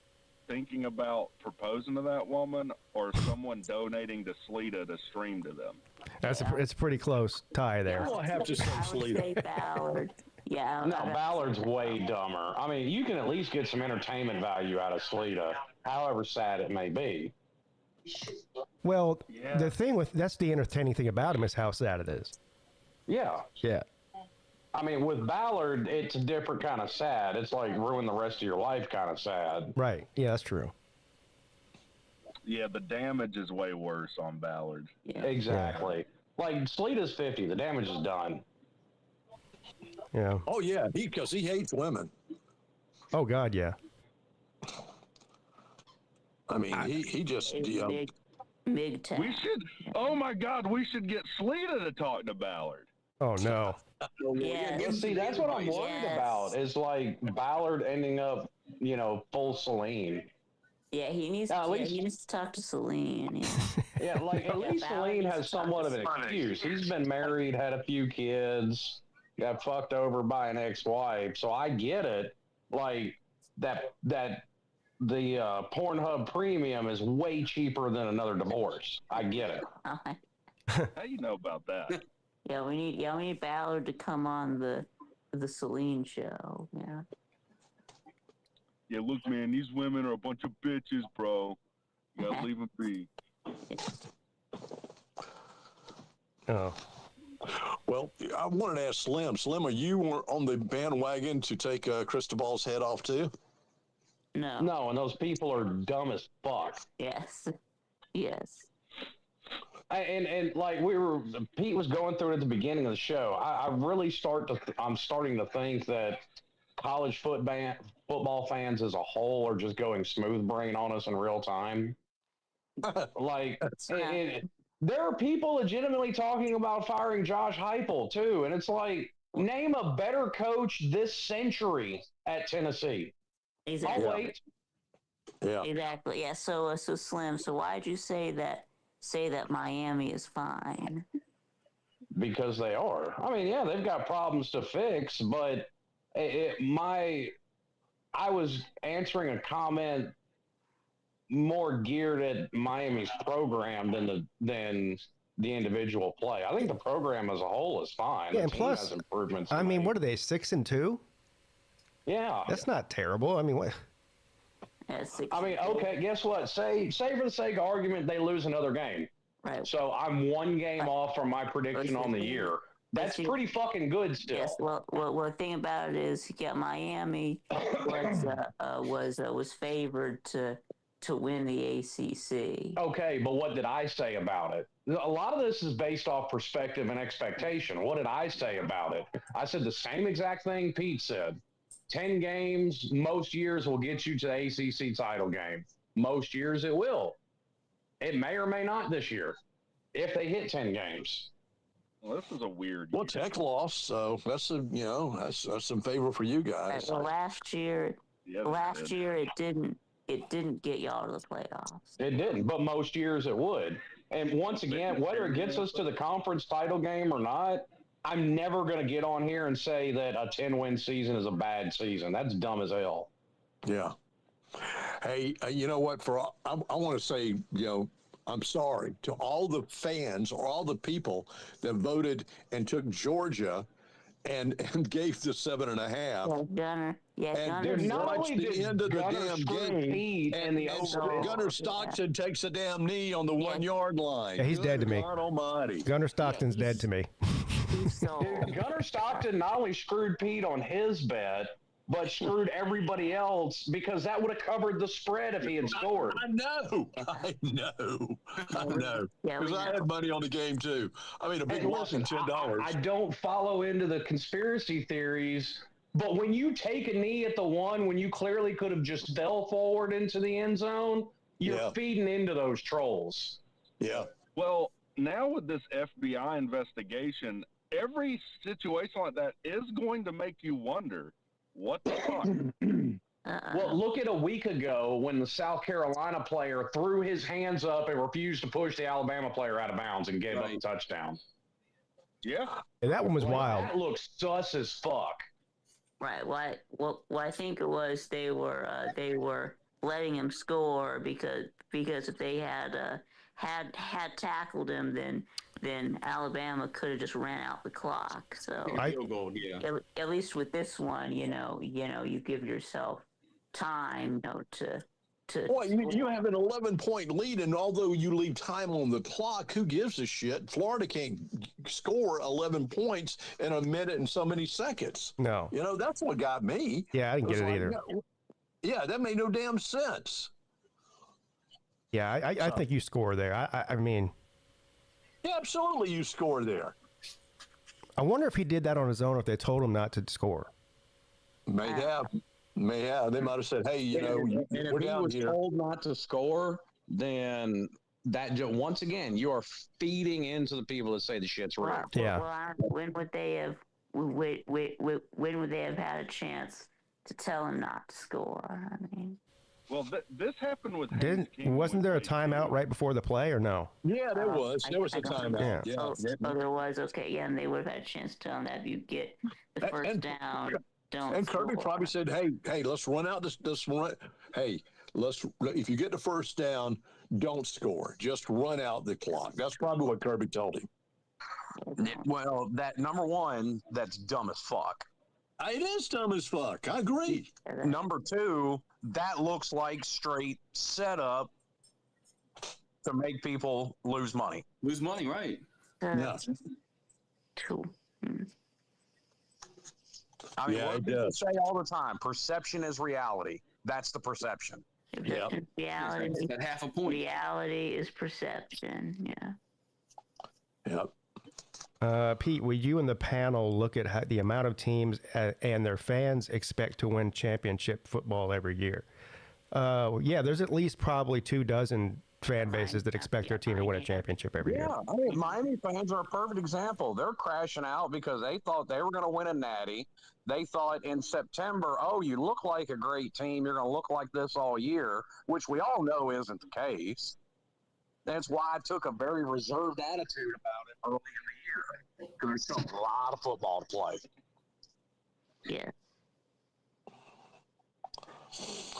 thinking about proposing to that woman, or someone donating to Slita to stream to them? It's a pretty close tie there. Well, I have to say Slita. Ballard. Yeah. No, Ballard's way dumber. I mean, you can at least get some entertainment value out of Slita, however sad it may be. Well, the thing that's the entertaining thing about him is how sad it is. Yeah. Yeah. I mean, with Ballard, it's a different kind of sad. It's like ruin the rest of your life kind of sad. Right. Yeah, that's true. Yeah, the damage is way worse on Ballard. Yeah. Exactly. Yeah. Like, Slita's 50. The damage is done. Yeah. Oh, yeah, because he hates women. Oh, God, yeah. I mean, he just... Big time. We should... Oh, my God, we should get Slita to talk to Ballard. Oh, no. Yeah, see, that's what I'm worried about. Is like Ballard ending up, full Celine. Yeah, he needs to talk to Celine. Yeah, like at least Celine has somewhat of an excuse. He's been married, had a few kids, got fucked over by an ex-wife. So I get it. Like that the Pornhub premium is way cheaper than another divorce. I get it. How you know about that? Yeah, we need Ballard to come on the Celine show. Yeah. Yeah, look, man, these women are a bunch of bitches, bro. You gotta leave them be. Oh. Well, I wanted to ask Slim. Slim, are you on the bandwagon to take Cristobal's head off too? No. No, and those people are dumb as fuck. Yes. Yes. And like Pete was going through it at the beginning of the show. I really I'm starting to think that college football fans as a whole are just going smooth brain on us in real time. Like, there are people legitimately talking about firing Josh Heupel too, and it's like, name a better coach this century at Tennessee. Exactly. I'll wait. Yeah. Exactly. Yeah. So Slim. So why'd you say that Miami is fine? Because they are. I mean, yeah, they've got problems to fix, but I was answering a comment more geared at Miami's program than the individual play. I think the program as a whole is fine. Yeah, the and team plus, has improvements. I mean, what are they, 6-2? Yeah, that's not terrible. I mean, what? I mean, okay, guess what? Say for the sake of argument, they lose another game. Right. So I'm one game off from my prediction on the year. That's pretty fucking good still. Yes. Well, the thing about it is, Miami was favored to win the ACC. Okay, but what did I say about it? A lot of this is based off perspective and expectation. What did I say about it? I said the same exact thing Pete said. 10 games, most years will get you to the ACC title game. Most years it will. It may or may not this year if they hit 10 games. Well, this is a weird. Well, Tech lost, so that's in favor for you guys. Well, last year it didn't get y'all to the playoffs. It didn't, but most years it would. And once again, whether it gets us to the conference title game or not, I'm never going to get on here and say that a 10-win season is a bad season. That's dumb as hell. Yeah. Hey, you know what? I want to say, I'm sorry to all the fans or all the people that voted and took Georgia and gave the 7.5. Gunner. Yeah, and watch the end of the damn game. And Gunner Stockton takes a damn knee on the 1 yard line. Yeah, he's dead to me. God almighty. Gunner Stockton's dead to me. Dude, Gunner Stockton not only screwed Pete on his bet, but screwed everybody else because that would have covered the spread if he had scored. I know. Because I had money on the game too. I mean, a big loss in $10. I don't follow into the conspiracy theories, but when you take a knee at the one, when you clearly could have just fell forward into the end zone, you're feeding into those trolls. Yeah. Well, now with this FBI investigation, every situation like that is going to make you wonder, what the fuck? Well, look at a week ago when the South Carolina player threw his hands up and refused to push the Alabama player out of bounds and gave up a touchdown. Yeah. That one was wild. That looks sus as fuck. Right. Well, I think it was they were letting him score because if they had tackled him, then Alabama could have just ran out the clock. So at least with this one, you give yourself time, to. Boy, you have an 11-point lead, and although you leave time on the clock, who gives a shit? Florida can't score 11 points in a minute and so many seconds. No. That's what got me. Yeah, I didn't get it either. Yeah, that made no damn sense. Yeah, I think you score there. I mean... Yeah, absolutely, you score there. I wonder if he did that on his own, or if they told him not to score. May have. They might have said, "Hey, and we're if he down was here." told not to score, then that once again you are feeding into the people that say the shit's real. Yeah. When would they have? When would they have had a chance to tell him not to score? I mean. Well, this happened with. Wasn't there a timeout right before the play, or no? Yeah, there was. There was a timeout. Yeah. Oh, there was. Okay, yeah, and they would have had a chance to tell him that if you get the first down, don't. And score. Kirby probably said, "Hey, let's run out this run. Hey, if you get the first down, don't score. Just run out the clock." That's probably what Kirby told him. Well, that number one, that's dumb as fuck. It is dumb as fuck. I agree. Number two, that looks like straight setup to make people lose money. Lose money, right? Yeah. Two. I mean, what people say all the time, perception is reality. That's the perception. Yeah. Reality, that's half a point. Reality is perception. Yeah. Yep. Pete, will you and the panel look at how, the amount of teams and their fans expect to win championship football every year? Yeah, there's at least probably 24 fan bases that expect their team to win a championship every year. Yeah, I mean, Miami fans are a perfect example. They're crashing out because they thought they were going to win a natty. They thought in September, oh, you look like a great team. You're going to look like this all year, which we all know isn't the case. That's why I took a very reserved attitude about it early in the year, because there's still a lot of football to play. Yeah.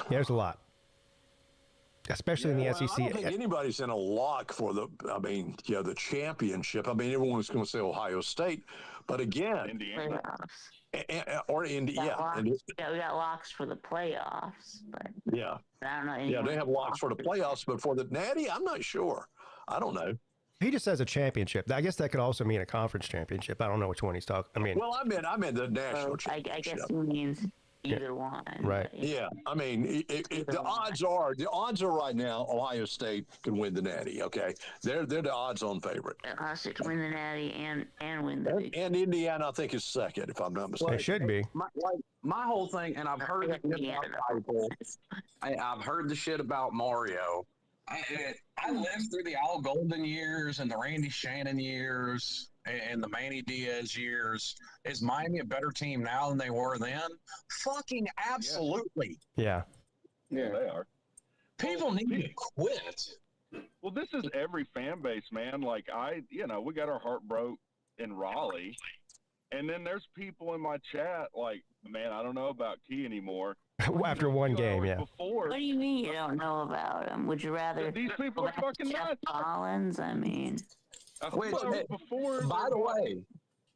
There's a lot. Especially in the SEC. I don't think anybody's in a lock for the championship. I mean, everyone's going to say Ohio State, but again, Indiana. or Indiana. Yeah, we got locks for the playoffs, but Yeah. I don't know. Yeah, they have locks for the playoffs, but for the natty, I'm not sure. I don't know. He just says a championship. I guess that could also mean a conference championship. I don't know which one he's talking. I mean, Well, I meant the national championship. I guess he means either one. Right. but Yeah, I mean, the odds are right now Ohio State can win the natty. Okay, they're the odds-on favorite. Ohio State to win the natty and win the Big And Indiana, I think, is second, if I'm not mistaken. they should be. My whole thing, and I've heard the shit about people. I've heard the shit about Mario. I lived through the Al Golden years and the Randy Shannon years and the Manny Diaz years. Is Miami a better team now than they were then? Fucking absolutely. Yeah. Yeah, they are. People need to quit. Well, this is every fan base, man. Like we got our heart broke in Raleigh, and then there's people in my chat like, man, I don't know about Key anymore. After one game, yeah. What do you mean you don't know about him? Would you rather These people are fucking Jeff nuts. Collins? I mean, before. By the way,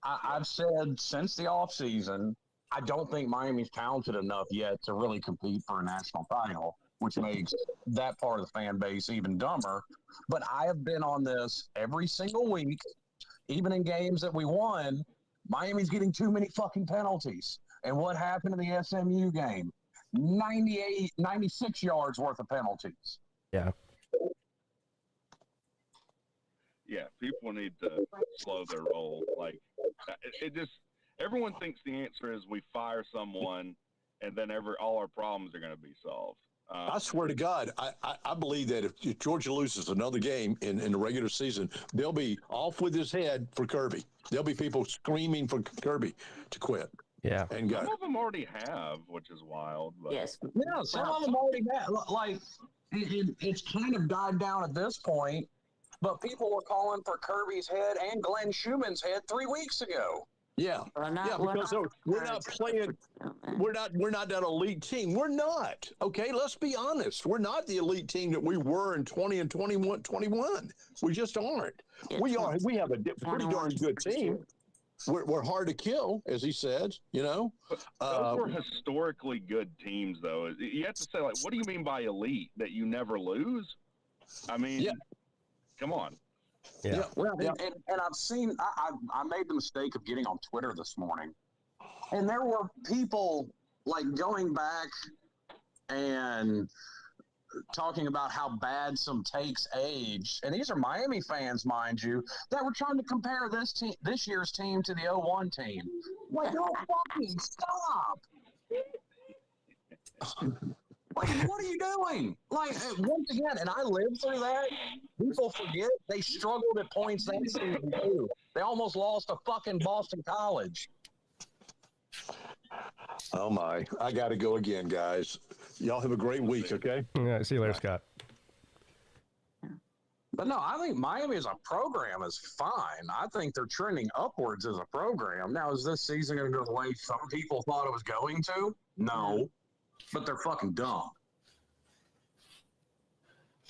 I've said since the offseason, I don't think Miami's talented enough yet to really compete for a national title, which makes that part of the fan base even dumber. But I have been on this every single week, even in games that we won. Miami's getting too many fucking penalties. And what happened in the SMU game? 96 yards worth of penalties. Yeah. Yeah, people need to slow their roll. Like, it just everyone thinks the answer is we fire someone, and then all our problems are going to be solved. I swear to God, I believe that if Georgia loses another game in the regular season, they'll be off with his head for Kirby. There'll be people screaming for Kirby to quit. Yeah. And some of them already have, which is wild. But. yes. Yeah, some of them already have. Like, it's kind of died down at this point, but people were calling for Kirby's head and Glenn Schumann's head 3 weeks ago. Yeah, because we're not playing. We're not that elite team. We're not. Okay, let's be honest. We're not the elite team that we were in 20 and 21. We just aren't. We are. We have a pretty darn good team. We're hard to kill, as he said. Those were historically good teams, though. You have to say, like, what do you mean by elite? That you never lose? I mean, come on. Yeah. Well, and I've seen. I made the mistake of getting on Twitter this morning, and there were people like going back and talking about how bad some takes aged, and these are Miami fans, mind you, that were trying to compare this year's team to the 01 team. Like, no fucking stop! Like, what are you doing? Like, once again, and I lived through that. People forget they struggled at points that season too. They almost lost to fucking Boston College. Oh my! I got to go again, guys. Y'all have a great week, okay? Yeah. See you later, Scott. But no, I think Miami as a program is fine. I think they're trending upwards as a program. Now, is this season going to go the way some people thought it was going to? No. But they're fucking dumb.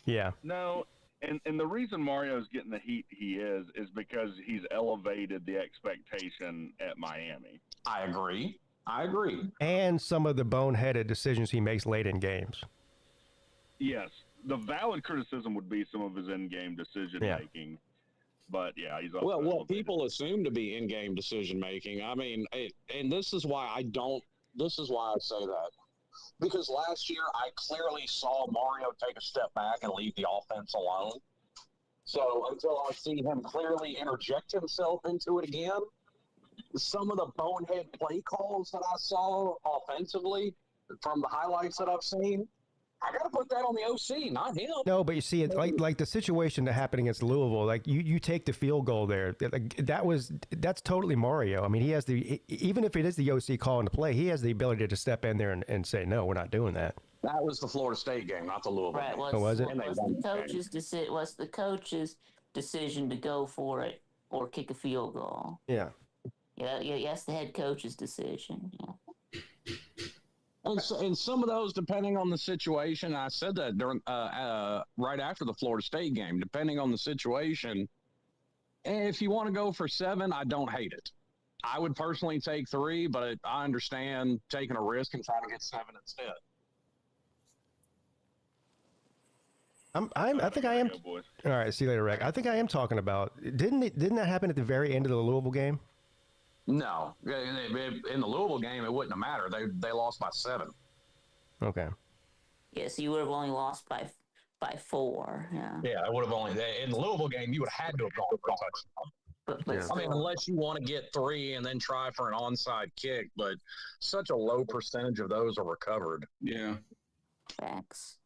Yeah. No, and the reason Mario's getting the heat he is because he's elevated the expectation at Miami. I agree. And some of the boneheaded decisions he makes late in games. Yes. The valid criticism would be some of his in-game decision-making. But, yeah, he's also what people assume to be in-game decision-making. I mean, and this is why I say that. because last year I clearly saw Mario take a step back and leave the offense alone. So until I see him clearly interject himself into it again, some of the bonehead play calls that I saw offensively from the highlights that I've seen, I got to put that on the OC, not him. No, but you see, it's like the situation that happened against Louisville. Like you take the field goal there. That's totally Mario. I mean, he has even if it is the OC calling the play, he has the ability to step in there and say, no, we're not doing that. That was the Florida State game, not the Louisville game. Was it? Was the coach's decision to go for it or kick a field goal? Yeah. Yeah, that's the head coach's decision. Yeah. And some of those, depending on the situation, I said that during right after the Florida State game, depending on the situation, if you want to go for 7, I don't hate it. I would personally take 3, but I understand taking a risk and trying to get 7 instead. I think I am. All right, see you later, Rick. I think I am talking about. Didn't that happen at the very end of the Louisville game? No, in the Louisville game, it wouldn't have mattered. They lost by 7. Okay. Yes, you would have only lost by 4. Yeah. Yeah, it would have only in the Louisville game. You would have had to have gone for a touchdown. But I mean, unless you want to get 3 and then try for an onside kick, but such a low percentage of those are recovered. Yeah. Facts.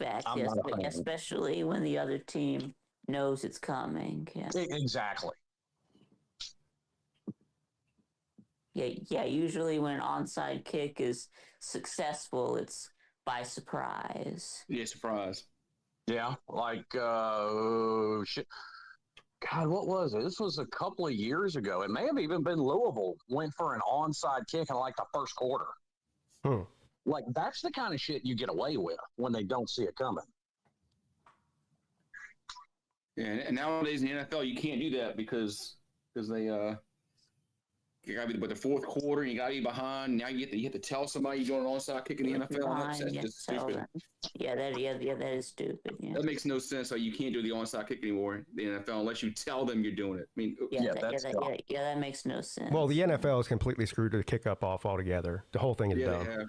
Yes, but especially when the other team knows it's coming. Yeah. Exactly. Yeah. Usually when an onside kick is successful, it's by surprise. Yeah, surprise. Yeah, like shit. God, what was it? This was a couple of years ago. It may have even been Louisville went for an onside kick in like the first quarter. Like that's the kind of shit you get away with when they don't see it coming. Yeah, and nowadays in the NFL, you can't do that because they you got to be the fourth quarter, and you got to be behind. Now you have to tell somebody you're doing an onside kick in the NFL. That's just stupid. That is stupid. Yeah. That makes no sense. So you can't do the onside kick anymore in the NFL unless you tell them you're doing it. I mean, that makes no sense. Well, the NFL is completely screwed the kick-up off altogether. The whole thing is dumb.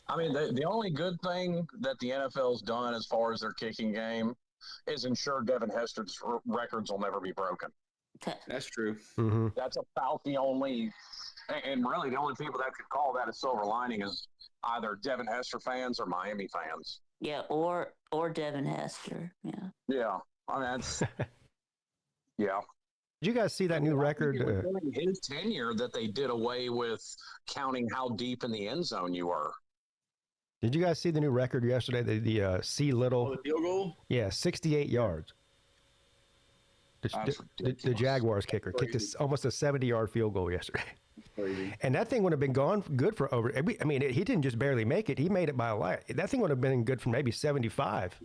I mean, the only good thing that the NFL's done as far as their kicking game is ensure Devin Hester's records will never be broken. That's true. Mm-hmm. That's about the only, and really the only people that could call that a silver lining is either Devin Hester fans or Miami fans. Yeah, or Devin Hester. Yeah. Yeah, I mean that's. Yeah. Did you guys see that new record? During his tenure, that they did away with counting how deep in the end zone you were. Did you guys see the new record yesterday? The C Little. The field goal. Yeah, 68 yards. The Jaguars kicker kicked almost a 70-yard field goal yesterday. Crazy. And that thing would have been gone good for over. I mean, he didn't just barely make it. He made it by a lot. That thing would have been good for maybe 75.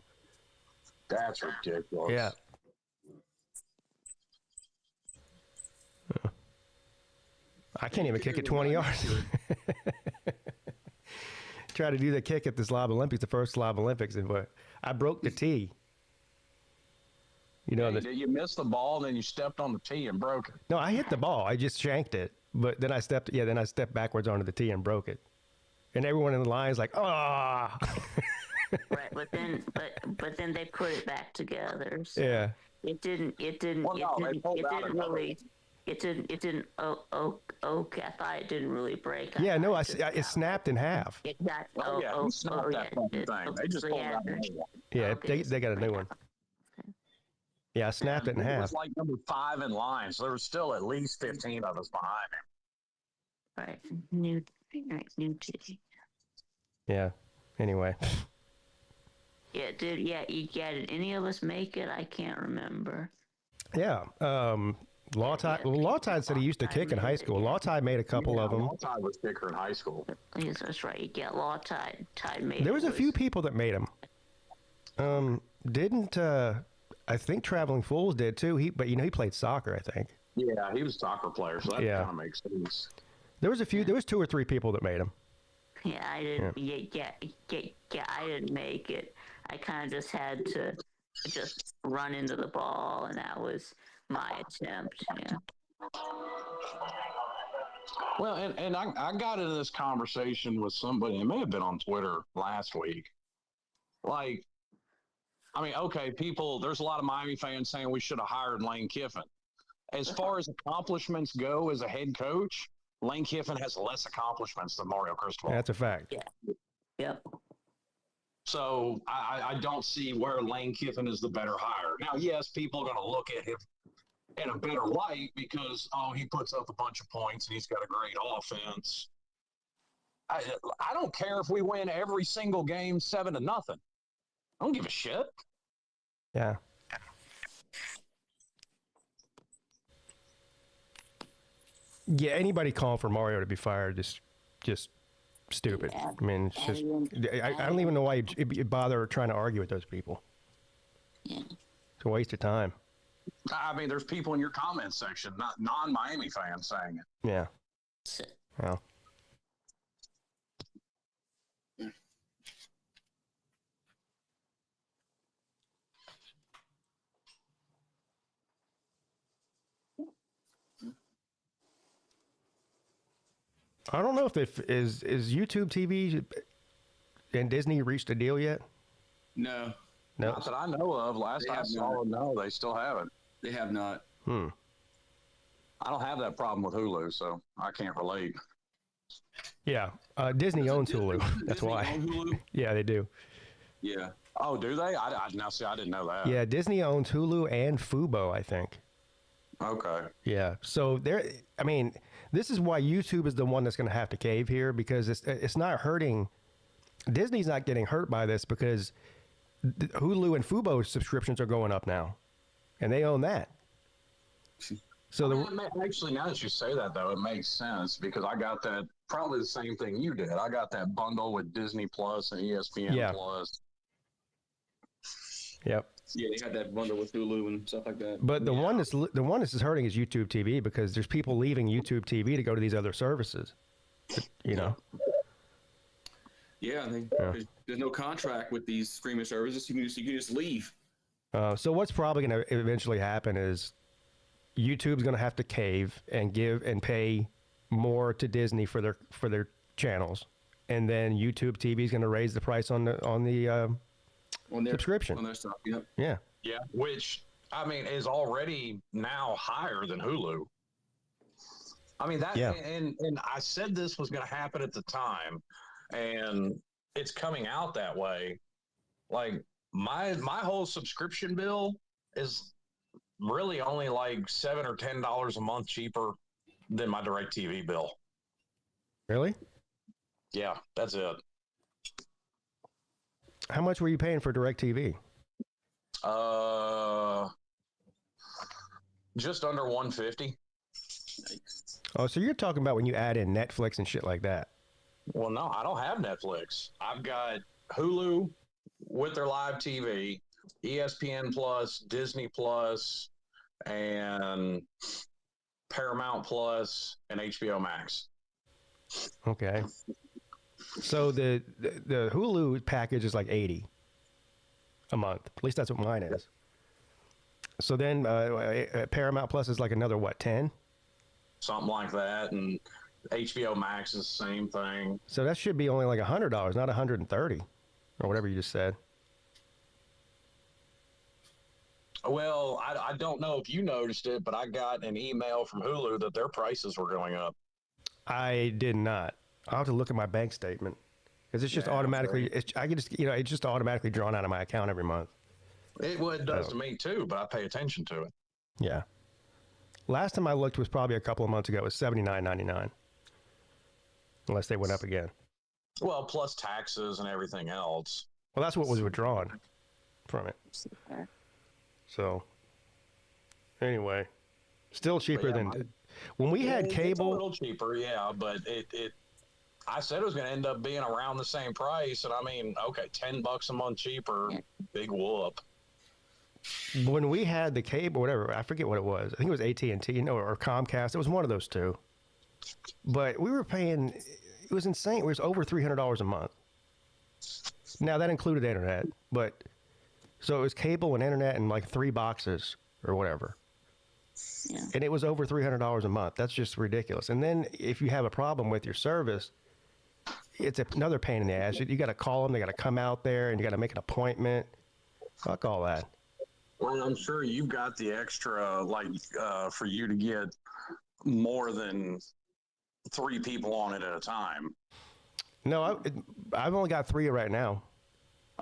That's ridiculous. Yeah. I can't even kick it 20 yards. Try to do the kick at the Slob Olympics, the first Slob Olympics, and I broke the tee. You know, you missed the ball, and then you stepped on the tee and broke it. No, I hit the ball. I just shanked it, but then I stepped backwards onto the tee and broke it. And everyone in the line is like, "Ah!" Right, but then they put it back together. So yeah. It didn't really. Okay, I thought it didn't really break. Yeah, no, it snapped in half. It got. They just pulled out the new one. Yeah, they got a new one. Yeah, I snapped it in half. It was like number 5 in line, so there was still at least 15 of us behind him. Right, new tee. Yeah. Anyway. Yeah, dude. Yeah, did any of us make it? I can't remember. Yeah. Lawtide said he used to kick in high school. Lawtide made a couple of them. Lawtide was kicker in high school. Yes, that's right. Yeah, Lawtide made it. There was a few people that made them. Didn't I think Traveling Fools did too. But he played soccer, I think. Yeah, he was a soccer player, so that kind of makes sense. There was 2 or 3 people that made them. Yeah, I didn't. Yeah, I didn't make it. I kind of just had to just run into the ball, and that was my attempt. Yeah. Well, and I got into this conversation with somebody, it may have been on Twitter last week. Like, I mean, okay, there's a lot of Miami fans saying we should have hired Lane Kiffin. As far as accomplishments go as a head coach, Lane Kiffin has less accomplishments than Mario Cristobal. That's a fact. Yeah. Yep. So I don't see where Lane Kiffin is the better hire. Now, yes, people are going to look at him in a better light because, he puts up a bunch of points and he's got a great offense. I don't care if we win every single game 7-0. I don't give a shit. Yeah. Yeah, anybody calling for Mario to be fired is just stupid. Yeah. I mean, it's just I don't even know why you bother trying to argue with those people. Yeah. It's a waste of time. I mean, there's people in your comment section, not non-Miami fans, saying it. Yeah. Well. I don't know if is YouTube TV and Disney reached a deal yet? No. No. Not that I know of. Last I saw, no, they still haven't. They have not. I don't have that problem with Hulu, so I can't relate. Yeah. Disney owns Hulu. That's Disney why. own Hulu? Yeah, they do. Yeah. Oh, do they? I didn't know that. Yeah, Disney owns Hulu and Fubo, I think. Okay. Yeah. So this is why YouTube is the one that's going to have to cave here, because it's not hurting. Disney's not getting hurt by this because Hulu and Fubo subscriptions are going up now, and they own that. So actually, now that you say that, though, it makes sense because I got that probably the same thing you did. I got that bundle with Disney Plus and ESPN Plus. Yep. Yeah, they had that bundle with Hulu and stuff like that. But the one that's hurting is YouTube TV because there's people leaving YouTube TV to go to these other services. You know. Yeah, there's no contract with these streaming services. You can just leave. So what's probably going to eventually happen is YouTube's going to have to cave and give and pay more to Disney for their channels, and then YouTube TV is going to raise the price on their subscription on their stuff. Yep. Yeah. Yeah, which I mean is already now higher than Hulu. I mean that, and I said this was going to happen at the time, and it's coming out that way. Like my whole subscription bill is really only like $7 or $10 a month cheaper than my DirecTV bill. Really? Yeah, that's it. How much were you paying for DirecTV? Just under $150. Oh, so you're talking about when you add in Netflix and shit like that? Well, no, I don't have Netflix. I've got Hulu with their live TV, ESPN Plus, Disney Plus, and Paramount Plus, and HBO Max. Okay. So the Hulu package is like $80 a month. At least that's what mine is. So then Paramount Plus is like another what, 10? Something like that, and HBO Max is the same thing. So that should be only like $100, not $130, or whatever you just said. Well, I don't know if you noticed it, but I got an email from Hulu that their prices were going up. I did not. I'll have to look at my bank statement because it's just automatically. It's just automatically drawn out of my account every month. It does to me too, but I pay attention to it. Yeah. Last time I looked was probably a couple of months ago. It was $79.99, unless they went up again. Well, plus taxes and everything else. Well, that's what was withdrawn from it. So, anyway, still cheaper than when we had cable. It's a little cheaper, yeah, but I said it was going to end up being around the same price, and I mean, okay, $10 a month cheaper, big whoop. When we had the cable, whatever, I forget what it was. I think it was AT&T, or Comcast. It was one of those two. But we were paying, it was insane. It was over $300 a month. Now, that included internet, but so it was cable and internet and like 3 boxes or whatever. Yeah. And it was over $300 a month. That's just ridiculous. And then if you have a problem with your service, it's another pain in the ass. You got to call them. They got to come out there, and you got to make an appointment. Fuck all that. Well, I'm sure you've got the extra, for you to get more than 3 people on it at a time. No, I've only got 3 right now.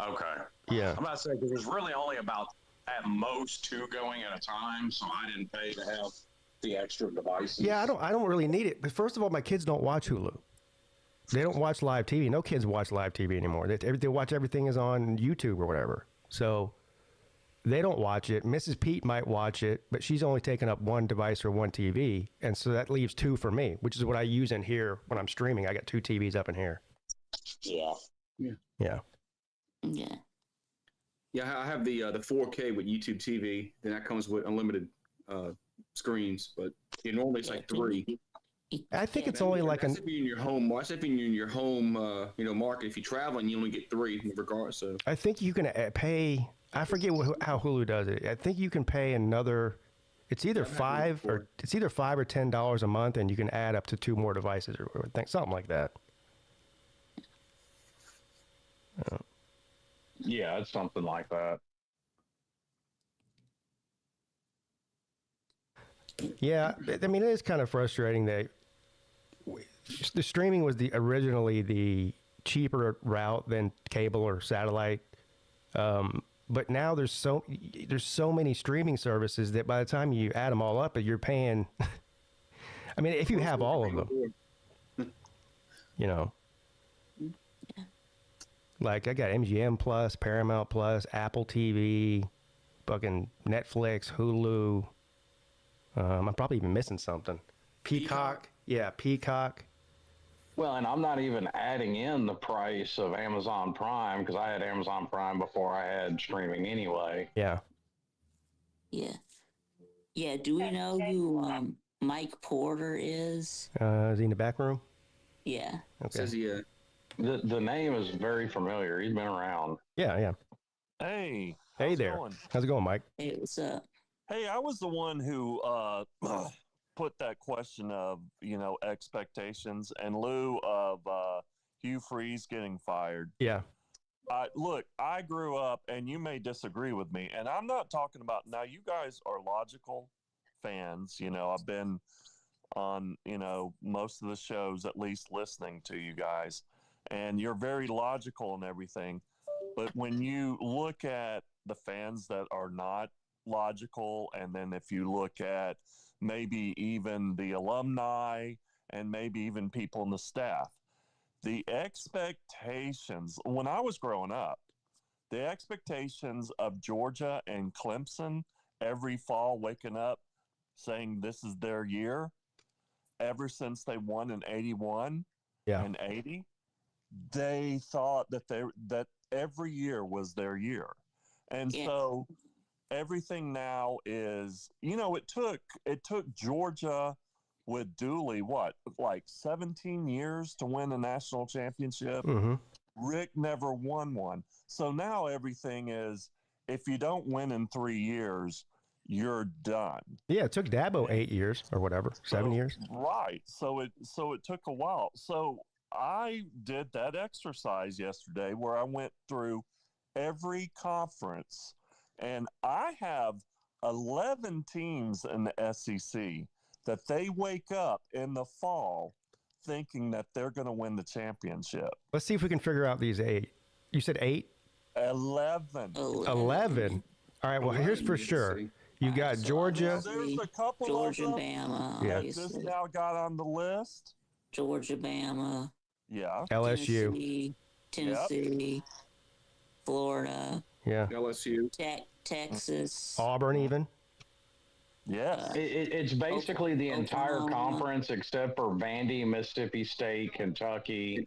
Okay. Yeah. I'm about to say, because there's really only about, at most, 2 going at a time, so I didn't pay to have the extra devices. Yeah, I don't really need it. But first of all, my kids don't watch Hulu. They don't watch live TV. No kids watch live TV anymore. They watch everything is on YouTube or whatever. So they don't watch it. Mrs. Peete might watch it, but she's only taking up 1 device or 1 TV. And so that leaves 2 for me, which is what I use in here when I'm streaming. I got 2 TVs up in here. Yeah. Yeah. Yeah. Yeah, I have the 4K with YouTube TV. Then that comes with unlimited screens, but normally it's like 3. I think it's only like if you're in your home. That's if you're in your home, market. If you're traveling, you only get 3 regardless. So I think you can pay. I forget how Hulu does it. I think you can pay another. It's either $5 or $10 a month, and you can add up to 2 more devices or something like that. Yeah, it's something like that. Yeah, I mean, it is kind of frustrating that the streaming was originally the cheaper route than cable or satellite. But now there's so many streaming services that by the time you add them all up, you're paying. I mean, if you have all of them, like I got MGM Plus, Paramount Plus, Apple TV, fucking Netflix, Hulu. I'm probably even missing something. Peacock. Yeah, Peacock. Well, and I'm not even adding in the price of Amazon Prime because I had Amazon Prime before I had streaming anyway. Yeah. Yeah. Yeah. Do we know who Mike Porter is? Is he in the back room? Yeah. Okay. says he. The name is very familiar. He's been around. Yeah. Hey. Hey there. How's it going, Mike? Hey, what's up? Hey, I was the one who put that question of, expectations in lieu of Hugh Freeze getting fired. Yeah. Look, I grew up, and you may disagree with me, and I'm not talking about, now you guys are logical fans. I've been on, most of the shows, at least listening to you guys, and you're very logical and everything. But when you look at the fans that are not logical, and then if you look at maybe even the alumni and maybe even people in the staff, the expectations when I was growing up, the expectations of Georgia and Clemson every fall waking up saying this is their year, ever since they won in 81 and 80, they thought that every year was their year. And so everything now is, it took Georgia with Dooley, like 17 years to win a national championship. Mm-hmm. Rick never won one. So now everything is, if you don't win in 3 years, you're done. Yeah, it took Dabo 8 years or whatever, 7 years. Right. So it took a while. So I did that exercise yesterday where I went through every conference, and I have 11 teams in the SEC that they wake up in the fall thinking that they're going to win the championship. Let's see if we can figure out these 8. You said 8? 11. 11. All right, well, here's for sure. You got Georgia. There's a couple Georgia, of them Bama. Yeah. that just now got on the list. Georgia, Bama. Yeah. LSU. Tennessee. Florida. Yeah. LSU. Texas. Auburn even. Yeah. It's basically the entire Oklahoma. conference except for Vandy, Mississippi State, Kentucky,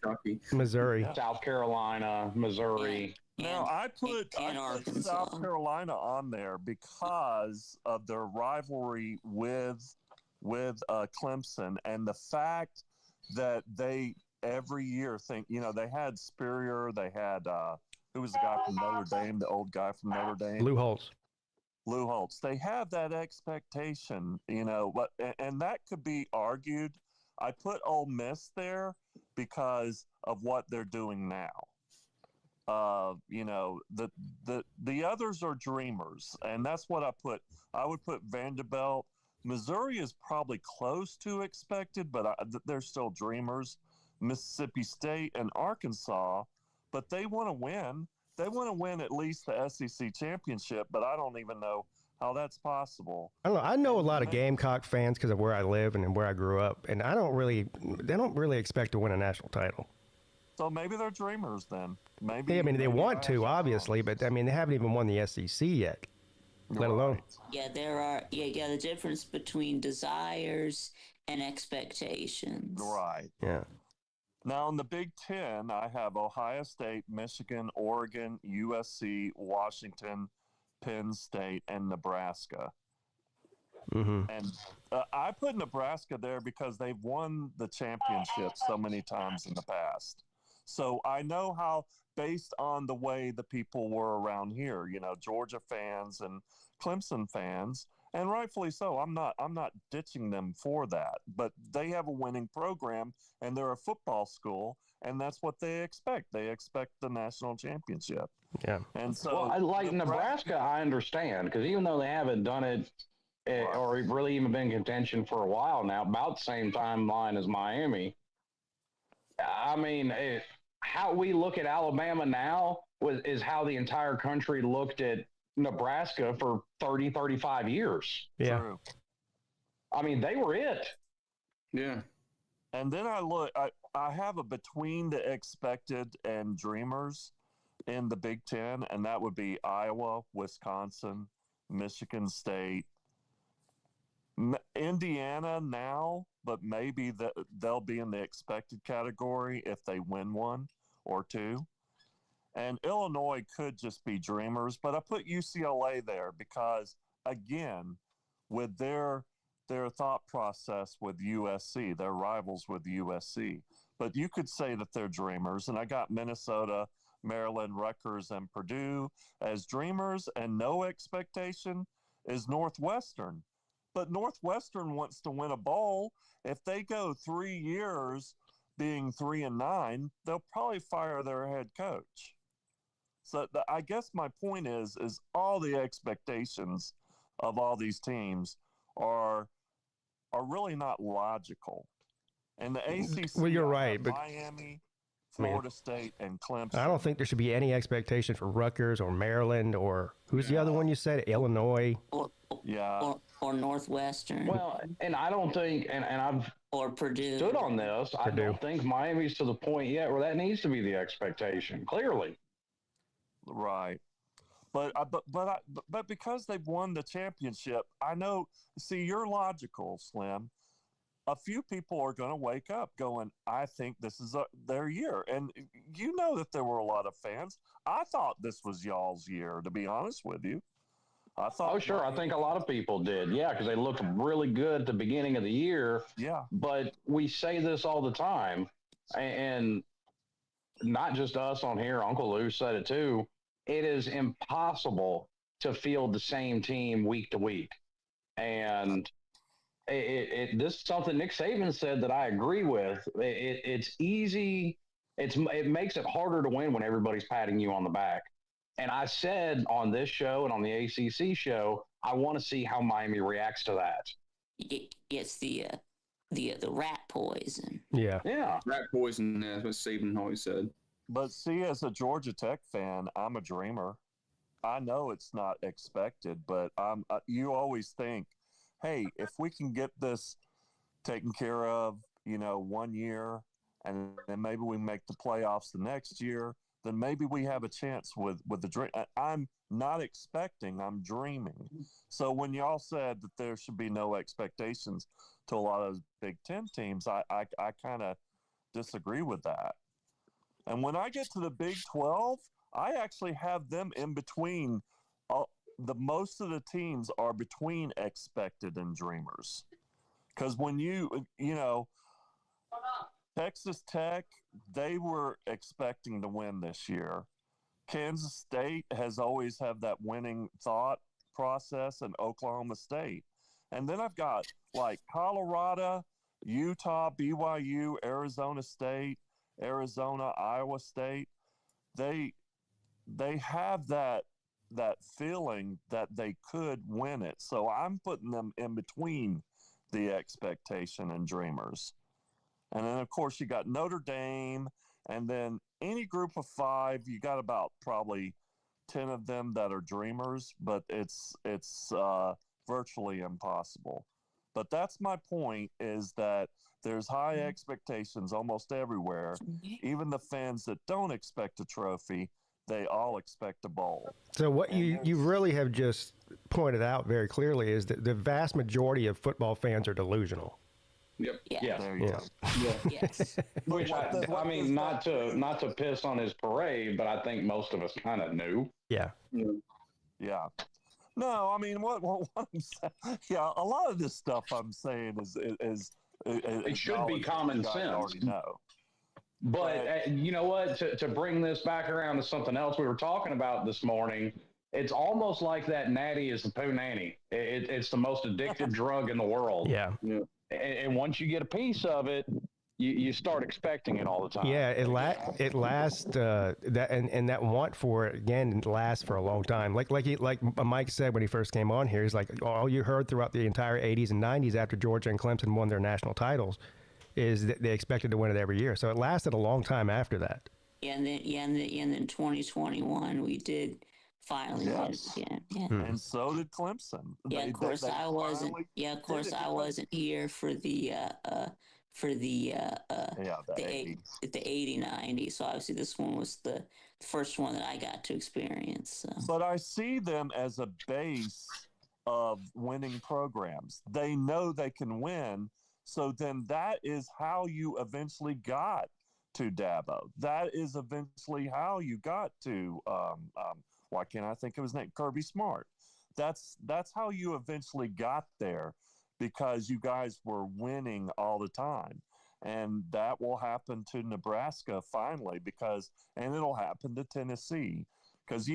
Missouri. South Carolina, Missouri. Now, I put South Carolina on there because of their rivalry with Clemson, and the fact that they every year think, they had Spurrier, they had who was the guy from Notre Dame, the old guy from Notre Dame? Lou Holtz. Lou Holtz. They have that expectation, but and that could be argued. I put Ole Miss there because of what they're doing now. The others are dreamers, and that's what I put. I would put Vanderbilt. Missouri is probably close to expected, but they're still dreamers. Mississippi State and Arkansas, but they want to win. They want to win at least the SEC championship, but I don't even know how that's possible. I don't know. I know a lot of Gamecock fans because of where I live and where I grew up, and they don't really expect to win a national title. So maybe they're dreamers then. Maybe. Yeah, I mean, they want to, obviously, but I mean, they haven't even won the SEC yet, let alone. Yeah, the difference between desires and expectations. Right. Yeah. Now, in the Big Ten, I have Ohio State, Michigan, Oregon, USC, Washington, Penn State, and Nebraska. Mm-hmm. And I put Nebraska there because they've won the championship so many times in the past. So I know how, based on the way the people were around here, Georgia fans and Clemson fans, and rightfully so. I'm not ditching them for that, but they have a winning program and they're a football school, and that's what they expect. They expect the national championship. Yeah. And so, Nebraska, I understand, because even though they haven't done it or really even been in contention for a while now, about the same timeline as Miami. I mean, how we look at Alabama now is how the entire country looked at Nebraska for 30, 35 years. Yeah. True. I mean, they were it. Yeah. And then I have a between the expected and dreamers in the Big Ten, and that would be Iowa, Wisconsin, Michigan State, Indiana now, but maybe they'll be in the expected category if they win one or two. And Illinois could just be dreamers, but I put UCLA there because, again, with their thought process with USC, they're rivals with USC. But you could say that they're dreamers. And I got Minnesota, Maryland, Rutgers, and Purdue as dreamers, and no expectation is Northwestern. But Northwestern wants to win a bowl. If they go 3 years being 3-9, they'll probably fire their head coach. So I guess my point is all the expectations of all these teams are really not logical. And the ACC, well, you're right, but Miami, Florida State, and Clemson. I don't think there should be any expectation for Rutgers or Maryland or who's the other one you said? Illinois. Or Northwestern. Well, and I don't think, and I've Purdue stood on this. I don't think Miami's to the point yet where that needs to be the expectation. Clearly. Right. But because they've won the championship, I know. See, you're logical, Slim. A few people are going to wake up going, I think this is their year. And you know that there were a lot of fans. I thought this was y'all's year, to be honest with you. I thought. Oh, sure. I think a lot of people did. Yeah, because they looked really good at the beginning of the year. Yeah. But we say this all the time, and not just us on here. Uncle Lou said it too. It is impossible to field the same team week to week. And this is something Nick Saban said that I agree with. It's easy. It makes it harder to win when everybody's patting you on the back. And I said on this show and on the ACC show, I want to see how Miami reacts to that. It's the rat poison. Yeah. Rat poison. That's what Saban always said. But see, as a Georgia Tech fan, I'm a dreamer. I know it's not expected, but you always think, hey, if we can get this taken care of, 1 year, and then maybe we make the playoffs the next year, then maybe we have a chance with the dream. I'm not expecting, I'm dreaming. So when y'all said that there should be no expectations to a lot of those Big Ten teams, I kind of disagree with that. And when I get to the Big 12, I actually have them in between. The most of the teams are between expected and dreamers. Because when Texas Tech, they were expecting to win this year. Kansas State has always had that winning thought process and Oklahoma State. And then I've got like Colorado, Utah, BYU, Arizona State, Arizona, Iowa State. They have that feeling that they could win it. So I'm putting them in between the expectation and dreamers. And then of course you got Notre Dame, and then any group of 5, you got about probably 10 of them that are dreamers, but it's virtually impossible. But that's my point, is that there's high expectations almost everywhere. Even the fans that don't expect a trophy, they all expect a bowl. So what you really have just pointed out very clearly is that the vast majority of football fans are delusional. Yep. Yeah. There you go. Yeah. Yes. Which I mean, not to piss on his parade, but I think most of us kind of knew. Yeah. Yeah. No, I mean, what I'm saying, yeah, a lot of this stuff I'm saying is it should be common sense. Already know. But you know what? To bring this back around to something else we were talking about this morning, it's almost like that natty is the poo nanny. It's the most addictive drug in the world. Yeah. And once you get a piece of it, you start expecting it all the time. Yeah, it lasts that and that want for it again lasts for a long time. Like Mike said when he first came on here, he's like, all you heard throughout the entire 80s and 90s after Georgia and Clemson won their national titles is that they expected to win it every year. So it lasted a long time after that. And then 2021 we did finally win it again. Yeah. And so did Clemson. Yeah, of course I wasn't. Yeah, of course I wasn't here for the 80-90. So obviously this one was the first one that I got to experience. So. But I see them as a base of winning programs. They know they can win. So then that is how you eventually got to Dabo. That is eventually how you got to why can't I think of his name? Kirby Smart. That's how you eventually got there, because you guys were winning all the time. And that will happen to Nebraska finally, and it'll happen to Tennessee. Because,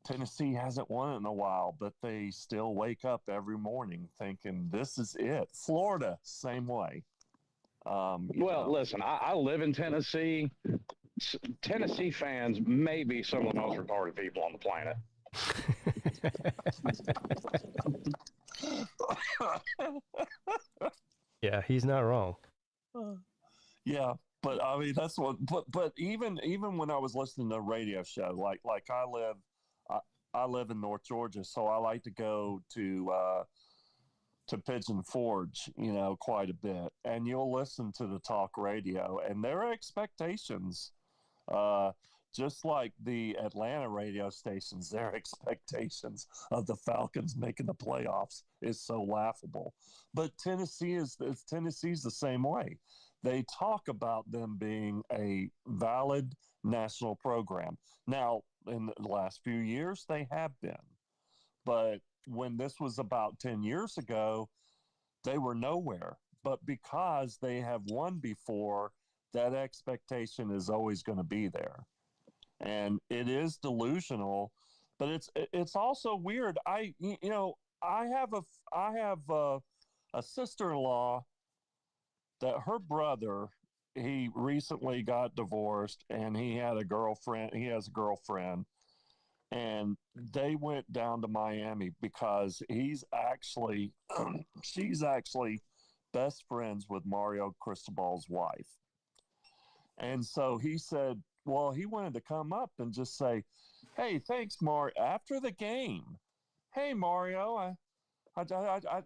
Tennessee hasn't won it in a while, but they still wake up every morning thinking this is it. Florida, same way. Listen, I live in Tennessee. Tennessee fans may be some of the most retarded people on the planet. Yeah, he's not wrong. Yeah, but I mean that's what. But even when I was listening to a radio show, like I live in North Georgia, so I like to go to Pigeon Forge, quite a bit, and you'll listen to the talk radio, and their expectations. Just like the Atlanta radio stations, their expectations of the Falcons making the playoffs is so laughable. But Tennessee's the same way. They talk about them being a valid national program. Now, in the last few years, they have been. But when this was about 10 years ago, they were nowhere. But because they have won before, that expectation is always going to be there. And it is delusional, but it's also weird. I have a sister-in-law that her brother, he recently got divorced, and he has a girlfriend, and they went down to Miami because she's actually best friends with Mario Cristobal's wife. And so he said, well, he wanted to come up and just say, hey, thanks, Mario, after the game. Hey, Mario, I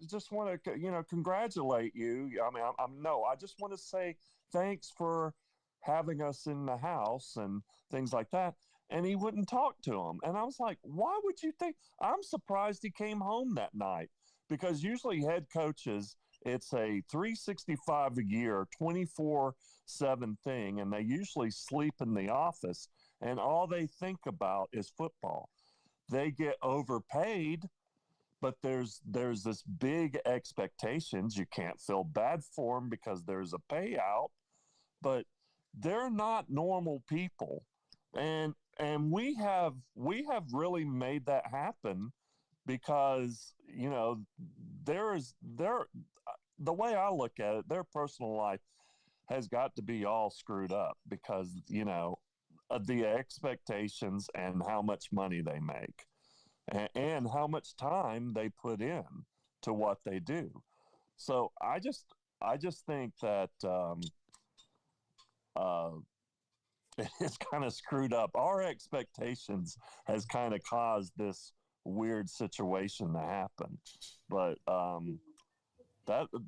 just want to, congratulate you. I mean, I just want to say thanks for having us in the house and things like that. And he wouldn't talk to him. And I was like, why would you think? I'm surprised he came home that night, because usually head coaches, it's a 365 a year, 24/7 thing, and they usually sleep in the office, and all they think about is football. They get overpaid, but there's this big expectations. You can't feel bad for them because there's a payout, but they're not normal people. And and we have really made that happen because, you know, the way I look at it, their personal life has got to be all screwed up because, you know, of the expectations and how much money they make and how much time they put in to what they do. So I just think that it's kind of screwed up. Our expectations has kind of caused this weird situation to happen. But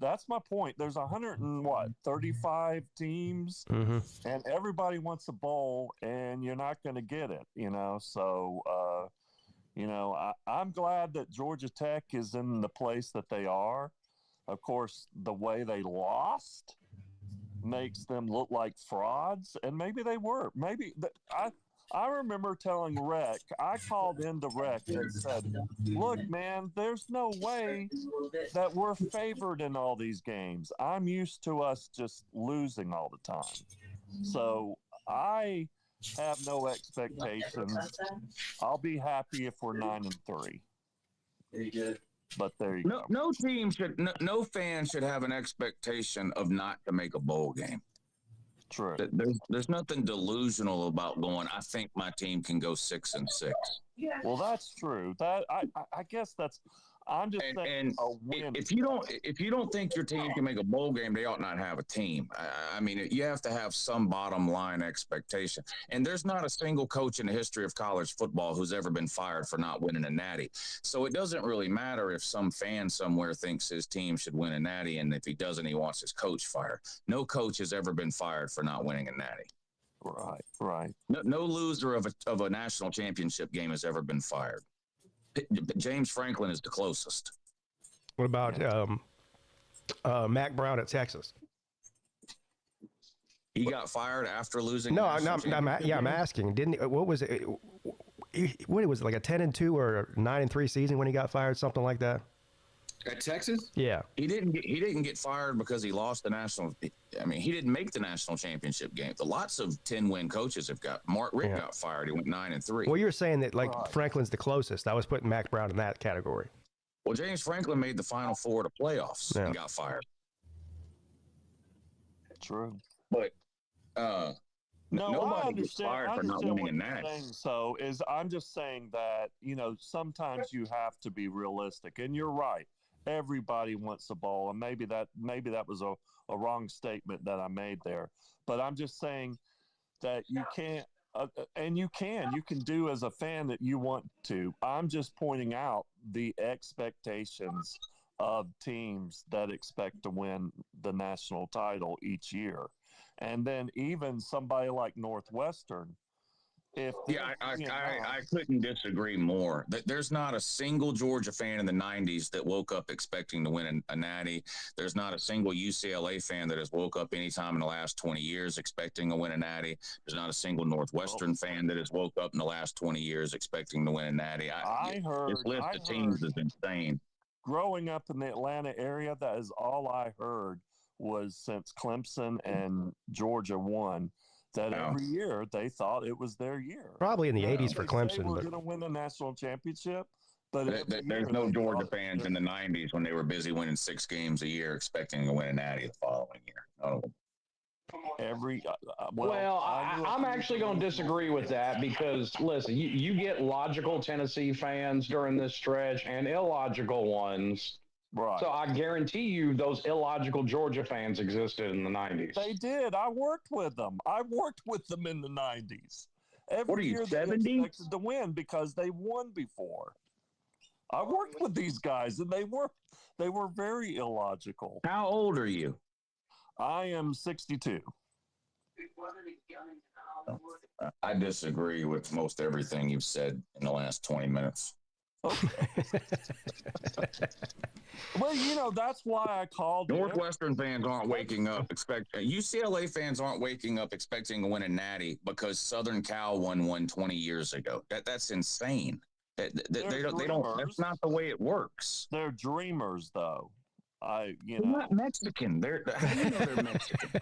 that's my point. There's 35 teams, Mm-hmm. and everybody wants a bowl, and you're not going to get it, you know. So, you know, I'm glad that Georgia Tech is in the place that they are. Of course, the way they lost makes them look like frauds, and maybe they were. Maybe I remember telling Rec, I called into Rec and said, look, man, there's no way that we're favored in all these games. I'm used to us just losing all the time. So I have no expectations. I'll be happy if we're 9-3. Very good. But there you go. No team should, no fan should have an expectation of not to make a bowl game. True. There's nothing delusional about going, I think my team can go 6-6. Well, that's true. That I guess that's. I'm just saying a win. If you don't think your team can make a bowl game, they ought not have a team. I mean, you have to have some bottom line expectation. And there's not a single coach in the history of college football who's ever been fired for not winning a natty. So it doesn't really matter if some fan somewhere thinks his team should win a natty, and if he doesn't, he wants his coach fired. No coach has ever been fired for not winning a natty. Right. No loser of a national championship game has ever been fired. James Franklin is the closest. What about Mac Brown at Texas? He got fired after losing. No, I'm asking. Didn't what was it? What was it, like a 10-2 or a 9-3 season when he got fired, something like that? At Texas? Yeah. He didn't get fired because he lost the national. I mean, he didn't make the national championship game. Lots of 10-win coaches have got. Mark Richt got fired. He went 9-3. Well, you're saying that Franklin's the closest. I was putting Mac Brown in that category. Well, James Franklin made the Final Four to playoffs and got fired. True. But nobody gets fired for not winning a natty. So I'm just saying that, you know, sometimes you have to be realistic, and you're right. Everybody wants a bowl, and maybe that was a wrong statement that I made there. But I'm just saying that you can't, and you can do as a fan that you want to. I'm just pointing out the expectations of teams that expect to win the national title each year. And then even somebody like Northwestern, I couldn't disagree more. There's not a single Georgia fan in the 90s that woke up expecting to win a natty. There's not a single UCLA fan that has woke up anytime in the last 20 years expecting to win a natty. There's not a single Northwestern fan that has woke up in the last 20 years expecting to win a natty. This list of teams is insane. Growing up in the Atlanta area, that is all I heard was since Clemson and Georgia won, that every year they thought it was their year. Probably in the 80s for Clemson. They were going to win a national championship, but there's no Georgia fans in the 90s when they were busy winning 6 games a year expecting to win a natty the following year. Oh. I'm actually going to disagree with that because, listen, you get logical Tennessee fans during this stretch and illogical ones. Right. So I guarantee you those illogical Georgia fans existed in the 90s. They did. I worked with them. I worked with them in the 90s. Every year 70? They expected to win because they won before. I worked with these guys, and they were very illogical. How old are you? I am 62. I disagree with most everything you've said in the last 20 minutes. Okay. Well, you know, that's why I called. Northwestern fans aren't waking up UCLA fans aren't waking up expecting to win a natty because Southern Cal won one 20 years ago. That's insane. They don't. That's not the way it works. They're dreamers, though. They're not Mexican. How do you know they're Mexican?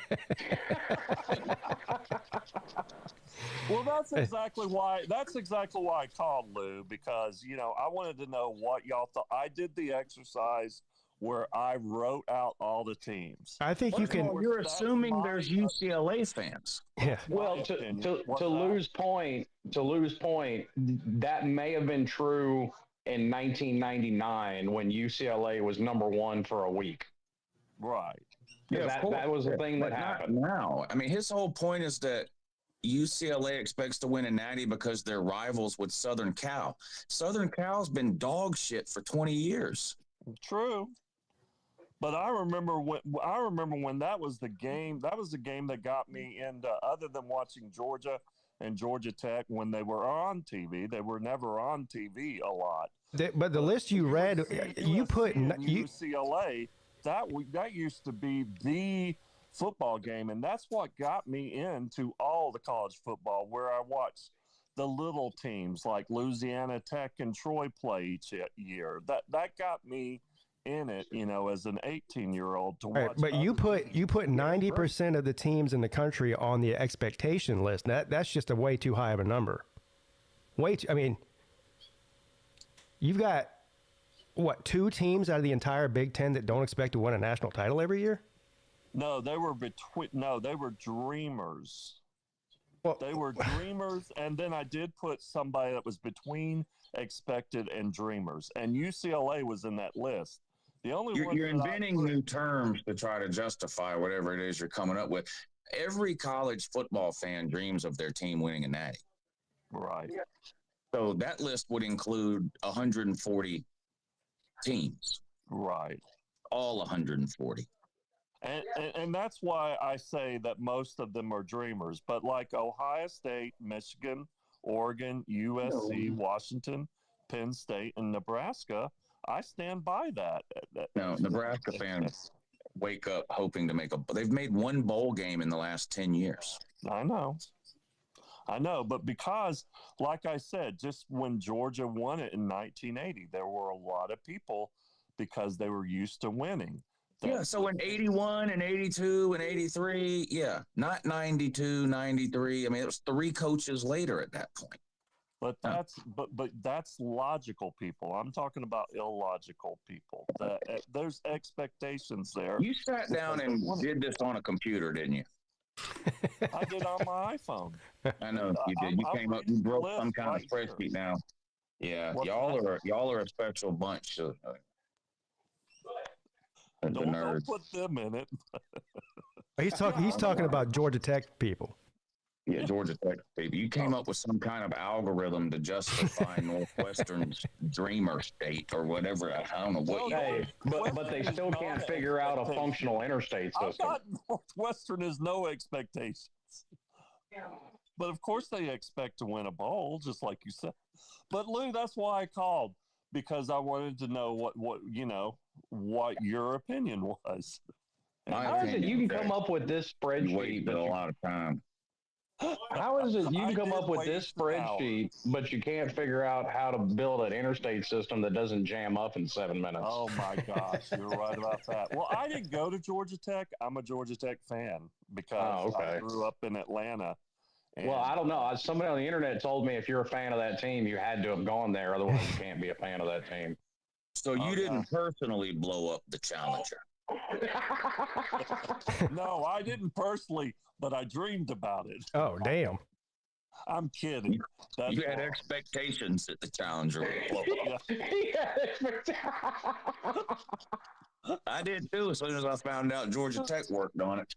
Well, that's exactly why I called, Lou, because I wanted to know what y'all thought. I did the exercise where I wrote out all the teams. I think you can. You're assuming there's UCLA fans. Yeah. Well, to Lou's point, that may have been true in 1999 when UCLA was number one for a week. Right. Yeah, that was the thing that happened. Now, I mean, his whole point is that UCLA expects to win a Natty because they're rivals with Southern Cal. Southern Cal's been dog shit for 20 years. True. But I remember when that was the game. That was the game that got me into, other than watching Georgia and Georgia Tech when they were on TV. They were never on TV a lot. But the list you read, you put UCLA. That used to be the football game, and that's what got me into all the college football, where I watched the little teams like Louisiana Tech and Troy play each year. That got me in it, as an 18-year-old to watch. But you put 90% of the teams in the country on the expectation list. That's just a way too high of a number. I mean, you've got what, 2 teams out of the entire Big Ten that don't expect to win a national title every year? No, they were dreamers. Well, they were dreamers, and then I did put somebody that was between expected and dreamers, and UCLA was in that list. The only you're inventing new terms to try to justify whatever it is you're coming up with. Every college football fan dreams of their team winning a Natty. Right. So that list would include 140 teams. Right. All 140. And that's why I say that most of them are dreamers. But like Ohio State, Michigan, Oregon, USC, Washington, Penn State, and Nebraska, I stand by that. No, Nebraska fans wake up hoping to they've made one bowl game in the last 10 years. I know, but because, like I said, just when Georgia won it in 1980, there were a lot of people because they were used to winning. So in 81 and 82 and 83, not 92, 93. I mean, it was 3 coaches later at that point. But that's logical people. I'm talking about illogical people. There's expectations there. You sat down and did this on a computer, didn't you? I did on my iPhone. I know you did. You came up, you broke some kind of spreadsheet now. Yeah, y'all are a special bunch. Don't put them in it. He's talking about Georgia Tech people. Yeah, Georgia Tech people. You came up with some kind of algorithm to justify Northwestern's dreamer state or whatever. I don't know what. But they still can't figure out a functional interstate system. Northwestern has no expectations. But of course they expect to win a bowl, just like you said. But Lou, that's why I called, because I wanted to know what your opinion was. How is it you can come up with this spreadsheet? You wait a lot of time. How is it you can come up with this spreadsheet, but you can't figure out how to build an interstate system that doesn't jam up in 7 minutes? Oh my gosh, you're right about that. Well, I didn't go to Georgia Tech. I'm a Georgia Tech fan because I grew up in Atlanta. Well, I don't know. Somebody on the internet told me if you're a fan of that team, you had to have gone there. Otherwise, you can't be a fan of that team. So you didn't personally blow up the Challenger? No, I didn't personally, but I dreamed about it. Oh, damn. I'm kidding. You had expectations that the Challenger would blow up. I did too, as soon as I found out Georgia Tech worked on it.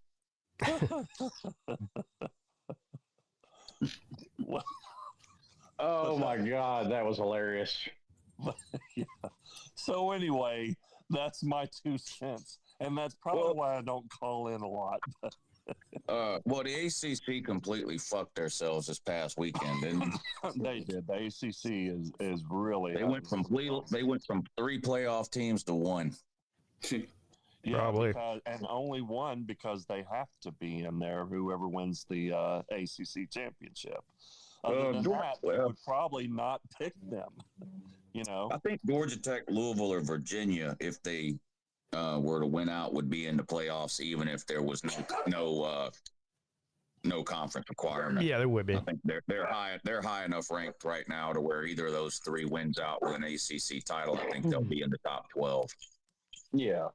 Oh my God, that was hilarious. Yeah. So anyway, that's my 2 cents, and that's probably why I don't call in a lot. Well, the ACC completely fucked themselves this past weekend, didn't they? Did. The ACC is really. They went from 3 playoff teams to 1. Yeah, probably, and only 1 because they have to be in there. Whoever wins the ACC championship. Other than that, they would probably not pick them. I think Georgia Tech, Louisville, or Virginia, if they were to win out would be in the playoffs, even if there was no conference requirement. Yeah, there would be. I think they're high enough ranked right now to where either of those three wins out with an ACC title. I think they'll be in the top 12. Yeah.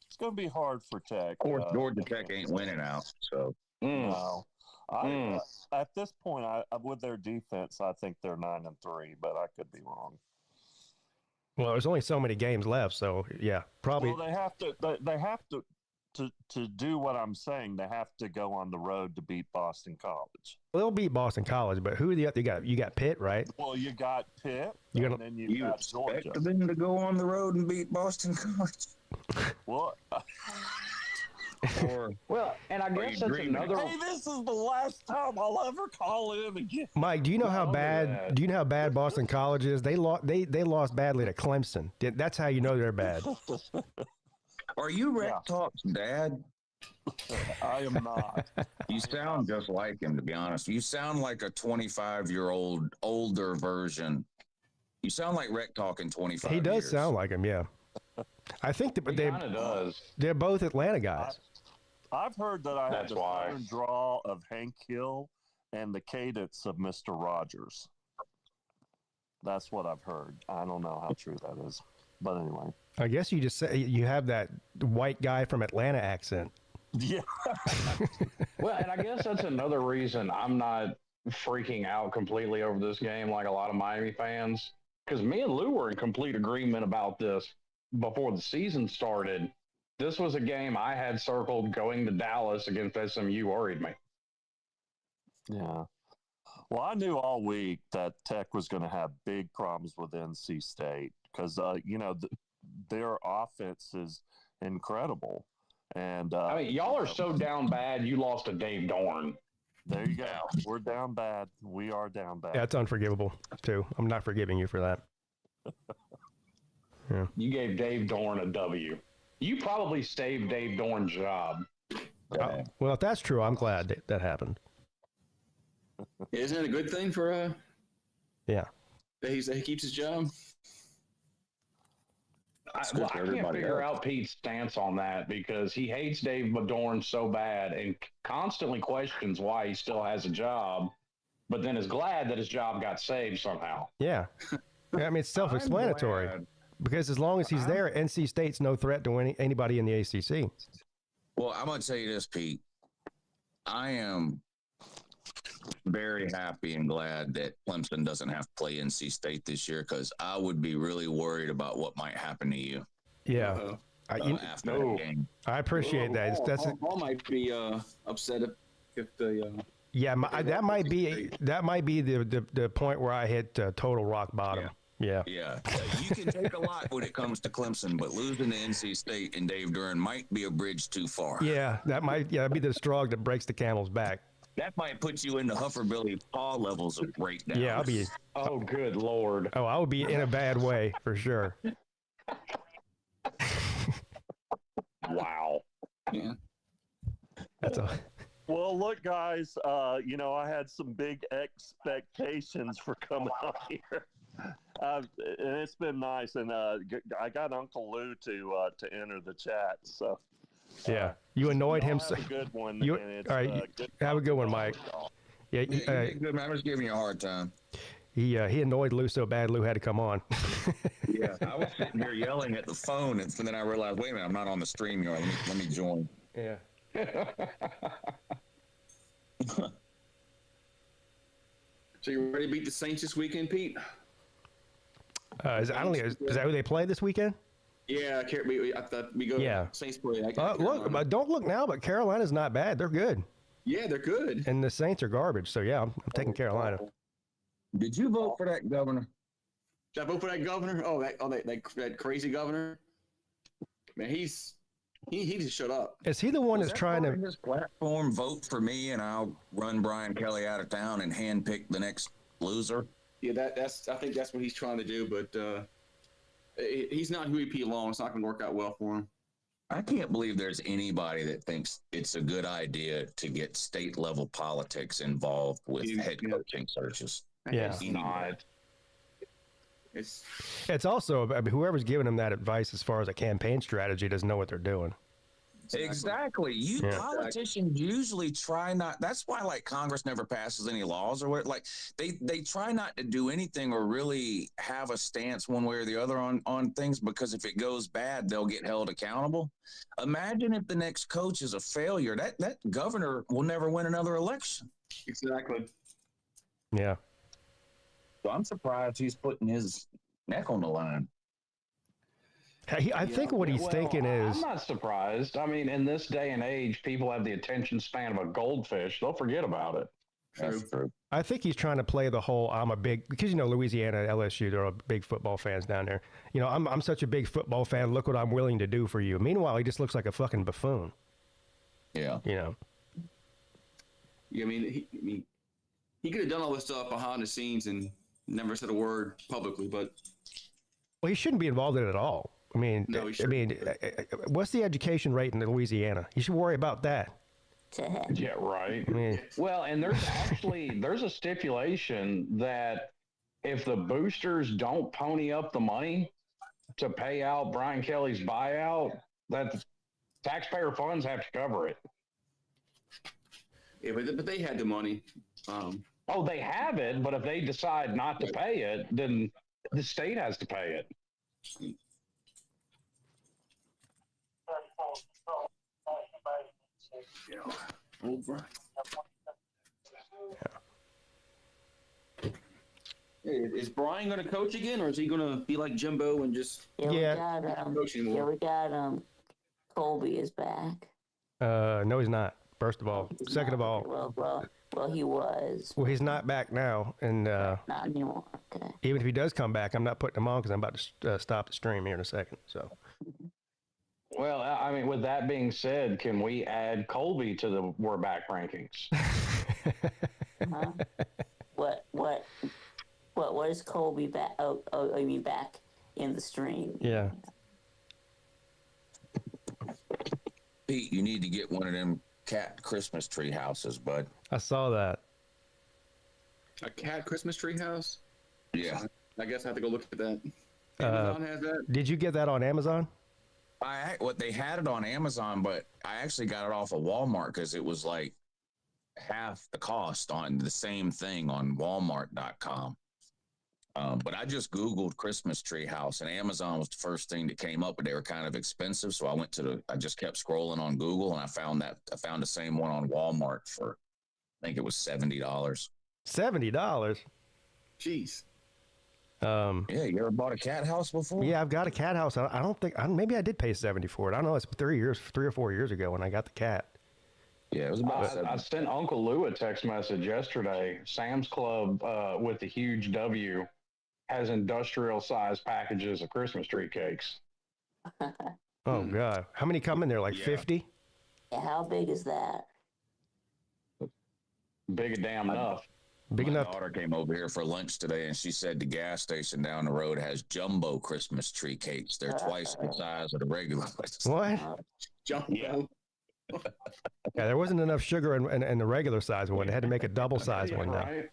It's going to be hard for Tech. Of course, Georgia Tech ain't winning out, so. No. At this point, with their defense, I think they're 9-3, but I could be wrong. Well, there's only so many games left, so yeah, probably. Well, they have to do what I'm saying. They have to go on the road to beat Boston College. Well, they'll beat Boston College, but who you got? You got Pitt, right? Well, you got Pitt, and then you got Georgia. Them to go on the road and beat Boston College. What? Well, and I guess that's another. Hey, this is the last time I'll ever call in again. Mike, do you know how bad? Do you know how bad Boston College is? They lost badly to Clemson. That's how you know they're bad. Are you Rec Talk's dad? I am not. You sound just like him, to be honest. You sound like a 25-year-old older version. You sound like Rec Talk in 25 He does years. sound like him, yeah. I think they're both Atlanta guys. I've heard that I had the southern draw of Hank Hill and the cadence of Mr. Rogers. That's what I've heard. I don't know how true that is, but anyway. I guess you just say you have that white guy from Atlanta accent. Yeah. Well, and I guess that's another reason I'm not freaking out completely over this game like a lot of Miami fans, because me and Lou were in complete agreement about this before the season started. This was a game I had circled going to Dallas against SMU worried me. Yeah. Well, I knew all week that Tech was going to have big problems with NC State because, their offense is incredible. And I mean, y'all are so down bad, you lost to Dave Dorn. There you go. We're down bad. We are down bad. Yeah, it's unforgivable, too. I'm not forgiving you for that. Yeah. You gave Dave Dorn a W. You probably saved Dave Dorn's job. Well, if that's true, I'm glad that happened. Isn't it a good thing for Yeah. that he keeps his job? I can't figure out Pete's stance on that because he hates Dave Dorn so bad and constantly questions why he still has a job, but then is glad that his job got saved somehow. Yeah. I mean, it's self-explanatory. Because as long as he's there, NC State's no threat to anybody in the ACC. Well, I'm going to tell you this, Pete. I am very happy and glad that Clemson doesn't have to play NC State this year because I would be really worried about what might happen to you. Yeah. After that game. I appreciate that. Paul might be upset if the. Yeah, that might be the point where I hit total rock bottom. Yeah. You can take a lot when it comes to Clemson, but losing to NC State and Dave Duran might be a bridge too far. Yeah, that'd be the straw that breaks the camel's back. That might put you into Hufferbilly Paw levels of breakdown. Yeah, I'll be. Oh, good Lord. Oh, I would be in a bad way for sure. Wow. Yeah. That's a. Well, look, guys. I had some big expectations for coming on here. And it's been nice, and I got Uncle Lou to enter the chat. So yeah, you annoyed him. Have a good one. All right, have a good one, Mike. Yeah, good man. I was giving you a hard time. He annoyed Lou so bad Lou had to come on. Yeah, I was sitting here yelling at the phone, and then I realized, wait a minute, I'm not on the stream yard. Let me join. Yeah. So you ready to beat the Saints this weekend, Pete? Is that who they play this weekend? Yeah, I thought we go. Yeah. Saints play. Look, don't look now, but Carolina's not bad. They're good. Yeah, they're good. And the Saints are garbage. So yeah, I'm taking Carolina. Did you vote for that governor? Did I vote for that governor? That crazy governor. Man, he just shut up. Is he the one that's trying to his platform vote for me and I'll run Brian Kelly out of town and handpick the next loser? Yeah, I think that's what he's trying to do, but he's not Huey P. Long. It's not going to work out well for him. I can't believe there's anybody that thinks it's a good idea to get state level politics involved with head coaching searches. Yeah, it's not. It's also, I mean, whoever's giving them that advice as far as a campaign strategy doesn't know what they're doing. Exactly. Politicians usually try not. That's why, like, Congress never passes any laws or what. Like, they try not to do anything or really have a stance one way or the other on things, because if it goes bad, they'll get held accountable. Imagine if the next coach is a failure. That governor will never win another election. Exactly. Yeah. So I'm surprised he's putting his neck on the line. I think what he's thinking is... I'm not surprised. I mean, in this day and age, people have the attention span of a goldfish. They'll forget about it. That's true. I think he's trying to play the whole because, you know, Louisiana, LSU, they're all big football fans down there. You know, I'm such a big football fan. Look what I'm willing to do for you. Meanwhile, he just looks like a fucking buffoon. Yeah. You know? Yeah, I mean, he could have done all this stuff behind the scenes and never said a word publicly, but... Well, he shouldn't be involved in it at all. I mean, what's the education rate in Louisiana? You should worry about that. Yeah, right. I mean, well, and there's a stipulation that if the boosters don't pony up the money to pay out Brian Kelly's buyout, that taxpayer funds have to cover it. Yeah, but they had the money. Oh, they have it, but if they decide not to pay it, then the state has to pay it. Over. Hey, is Brian going to coach again, or is he going to be like Jimbo and just we got Colby is back. No, he's not. First of all, second of all, well, he was. Well, he's not back now, and not anymore. Okay. Even if he does come back, I'm not putting him on because I'm about to stop the stream here in a second. So. Well, I mean, with that being said, can we add Colby to the We're Back rankings? What is Colby back? Oh, I mean back in the stream. Yeah. Pete, you need to get one of them cat Christmas tree houses, bud. I saw that. A cat Christmas tree house? Yeah. I guess I have to go look at that. Amazon has that? Did you get that on Amazon? They had it on Amazon, but I actually got it off of Walmart because it was like half the cost on the same thing on Walmart.com. But I just Googled Christmas tree house, and Amazon was the first thing that came up, but they were kind of expensive. So I just kept scrolling on Google, and I found the same one on Walmart for, I think it was $70. $70? Jeez. Yeah, you ever bought a cat house before? Yeah, I've got a cat house. I don't think, maybe I did pay $70 for it. I don't know. It's 3 or 4 years ago when I got the cat. Yeah, it was about. I sent Uncle Lou a text message yesterday. Sam's Club with the huge W has industrial size packages of Christmas tree cakes. Oh God, how many come in there? Like 50? Yeah, how big is that? Big damn enough. Big My enough. daughter came over here for lunch today, and she said the gas station down the road has jumbo Christmas tree cakes. They're twice the size of the regular ones. What? Jumbo. Yeah. Yeah, there wasn't enough sugar in the regular size one. They had to make a double size one now. Right?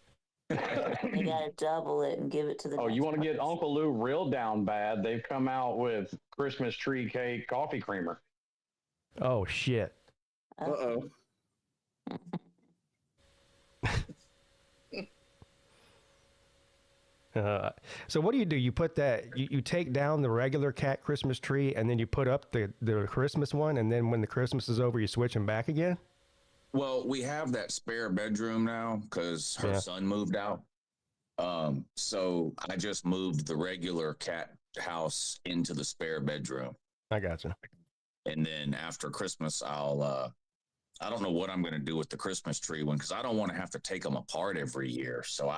They gotta double it and give it to the. Oh, you want to get Uncle Lou real down bad? They've come out with Christmas tree cake coffee creamer. Oh shit. Uh-oh. So what do? You put that, you take down the regular cat Christmas tree and then you put up the Christmas one, and then when the Christmas is over, you switch them back again? Well, we have that spare bedroom now because her son moved out. So I just moved the regular cat house into the spare bedroom. I gotcha. And then after Christmas, I don't know what I'm going to do with the Christmas tree one because I don't want to have to take them apart every year. So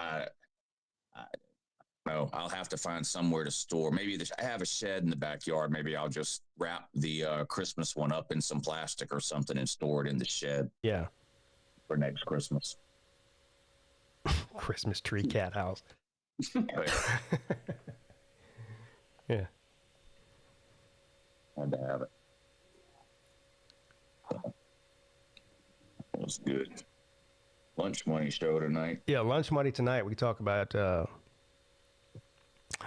No, I'll have to find somewhere to store. Maybe I have a shed in the backyard. Maybe I'll just wrap the Christmas one up in some plastic or something and store it in the shed. Yeah. For next Christmas. Christmas tree cat house. Yeah. Had to have it. That was good. Lunch money show tonight. Yeah, lunch money tonight. We talk about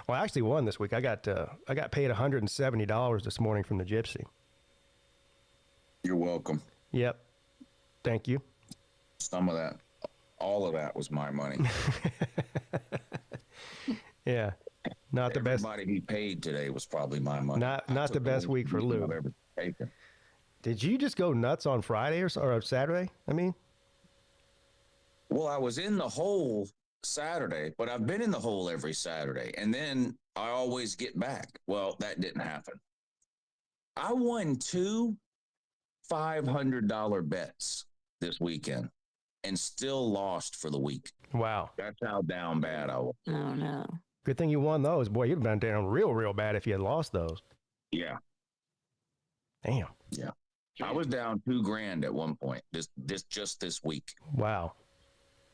Well, I actually won this week. I got paid $170 this morning from the Gypsy. You're welcome. Yep. Thank you. Some of that, all of that was my money. Yeah. Not the best. Everybody he paid today was probably my money. Not the best week for Lou. I've ever taken. Did you just go nuts on Friday or Saturday? I mean. Well, I was in the hole Saturday, but I've been in the hole every Saturday, and then I always get back. Well, that didn't happen. I won 2 $500 bets this weekend and still lost for the week. Wow. That's how down bad I was. Oh, no. Good thing you won those. Boy, you'd have been down real bad if you had lost those. Yeah. Damn. Yeah. I was down $2,000 at one point. Just this week. Wow.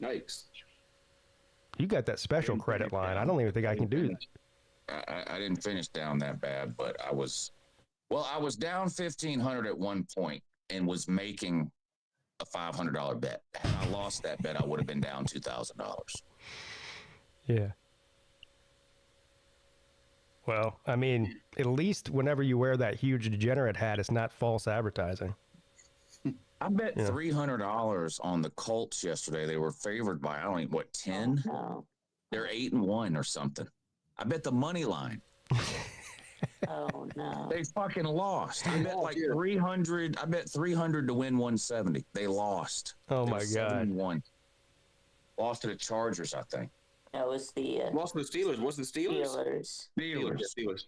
Yikes. You got that special credit line. I don't even think I can do that. I didn't finish down that bad, but I was down $1,500 at one point and was making a $500 bet. Had I lost that bet, I would have been down $2,000. Yeah. Well, I mean, at least whenever you wear that huge degenerate hat, it's not false advertising. I bet $300 on the Colts yesterday. They were favored by, 10? Oh, They're 8-1 or something. I bet the money line. oh no. They fucking lost. I bet like 300. I bet 300 to win 170. They lost. Oh my God. 7-1. Lost to the Chargers, I think. That was the Lost to the Steelers. What's the Steelers? Steelers.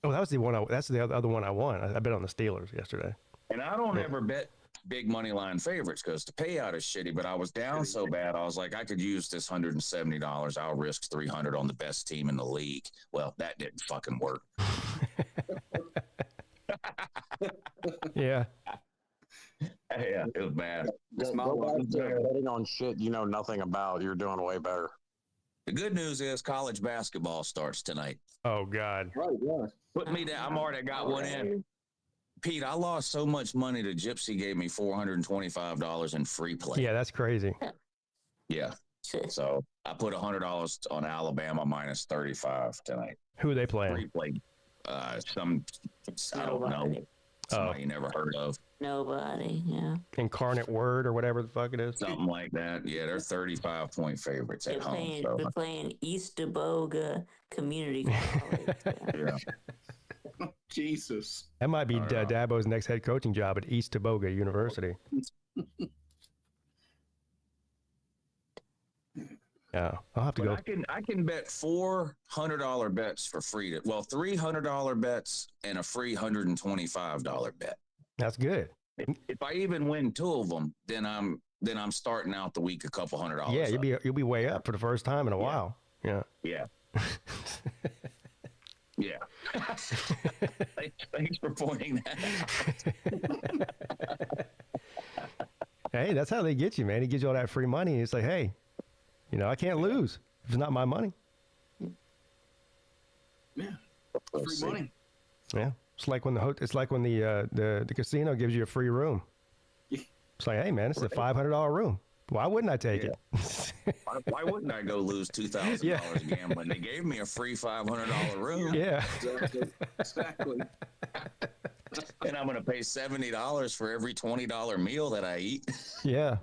Oh, that was the one. That's the other one I won. I bet on the Steelers yesterday. And I don't ever bet big money line favorites because the payout is shitty. But I was down so bad, I was like, I could use this $170. I'll risk 300 on the best team in the league. Well, that didn't fucking work. Yeah. Yeah, it was bad. Go back there betting on shit you know nothing about. You're doing way better. The good news is college basketball starts tonight. Oh God. Right, yeah. Put me down. I'm already got one in. Pete, I lost so much money that Gypsy gave me $425 in free play. Yeah, that's crazy. Yeah. So I put $100 on Alabama minus 35 tonight. Who are they playing? Free play. I don't know. Somebody you never heard of. Nobody, yeah. Incarnate Word or whatever the fuck it is. Something like that. Yeah, they're 35-point favorites at home. They're playing East Duboga Community College. Yeah. Jesus. That might be Dabo's next head coaching job at East Duboga University. Yeah, I'll have to go. I can bet $400 bets for free. $300 bets and a free $125 bet. That's good. If I even win 2 of them, then I'm starting out the week a couple $100. Yeah, you'll be way up for the first time in a while. Yeah. Yeah. Yeah. Thanks for pointing that out. Hey, that's how they get you, man. He gives you all that free money. It's like, hey, I can't lose. It's not my money. Yeah. Free money. Yeah. It's like when the casino gives you a free room. It's like, hey, man, it's a $500 room. Why wouldn't I take it? Why wouldn't I go lose $2,000 gambling? They gave me a free $500 room. Yeah. Exactly. And I'm going to pay $70 for every $20 meal that I eat. Yeah.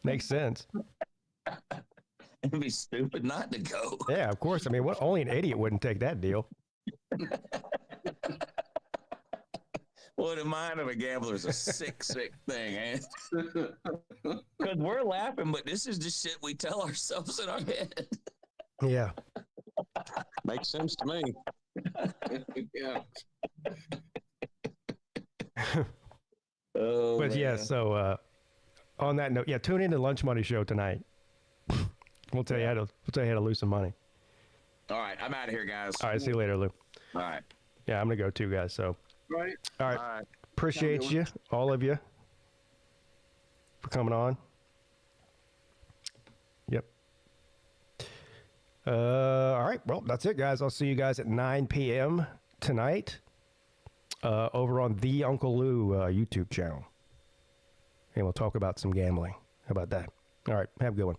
Makes sense. It'd be stupid not to go. Yeah, of course. I mean, only an idiot wouldn't take that deal. Well, the mind of a gambler is a sick thing, eh? Because we're laughing, but this is the shit we tell ourselves in our head. Yeah. Makes sense to me. Yeah. Oh, But man. yeah, so on that note, tune in to Lunch Money Show tonight. We'll tell you how to lose some money. All right, I'm out of here, guys. All right, see you later, Lou. All right. Yeah, I'm gonna go too, guys. So. Right. All right. Appreciate you, all of you, for coming on. Yep. All right. Well, that's it, guys. I'll see you guys at 9 p.m. tonight over on the Uncle Lou YouTube channel. And we'll talk about some gambling. How about that? All right. Have a good one.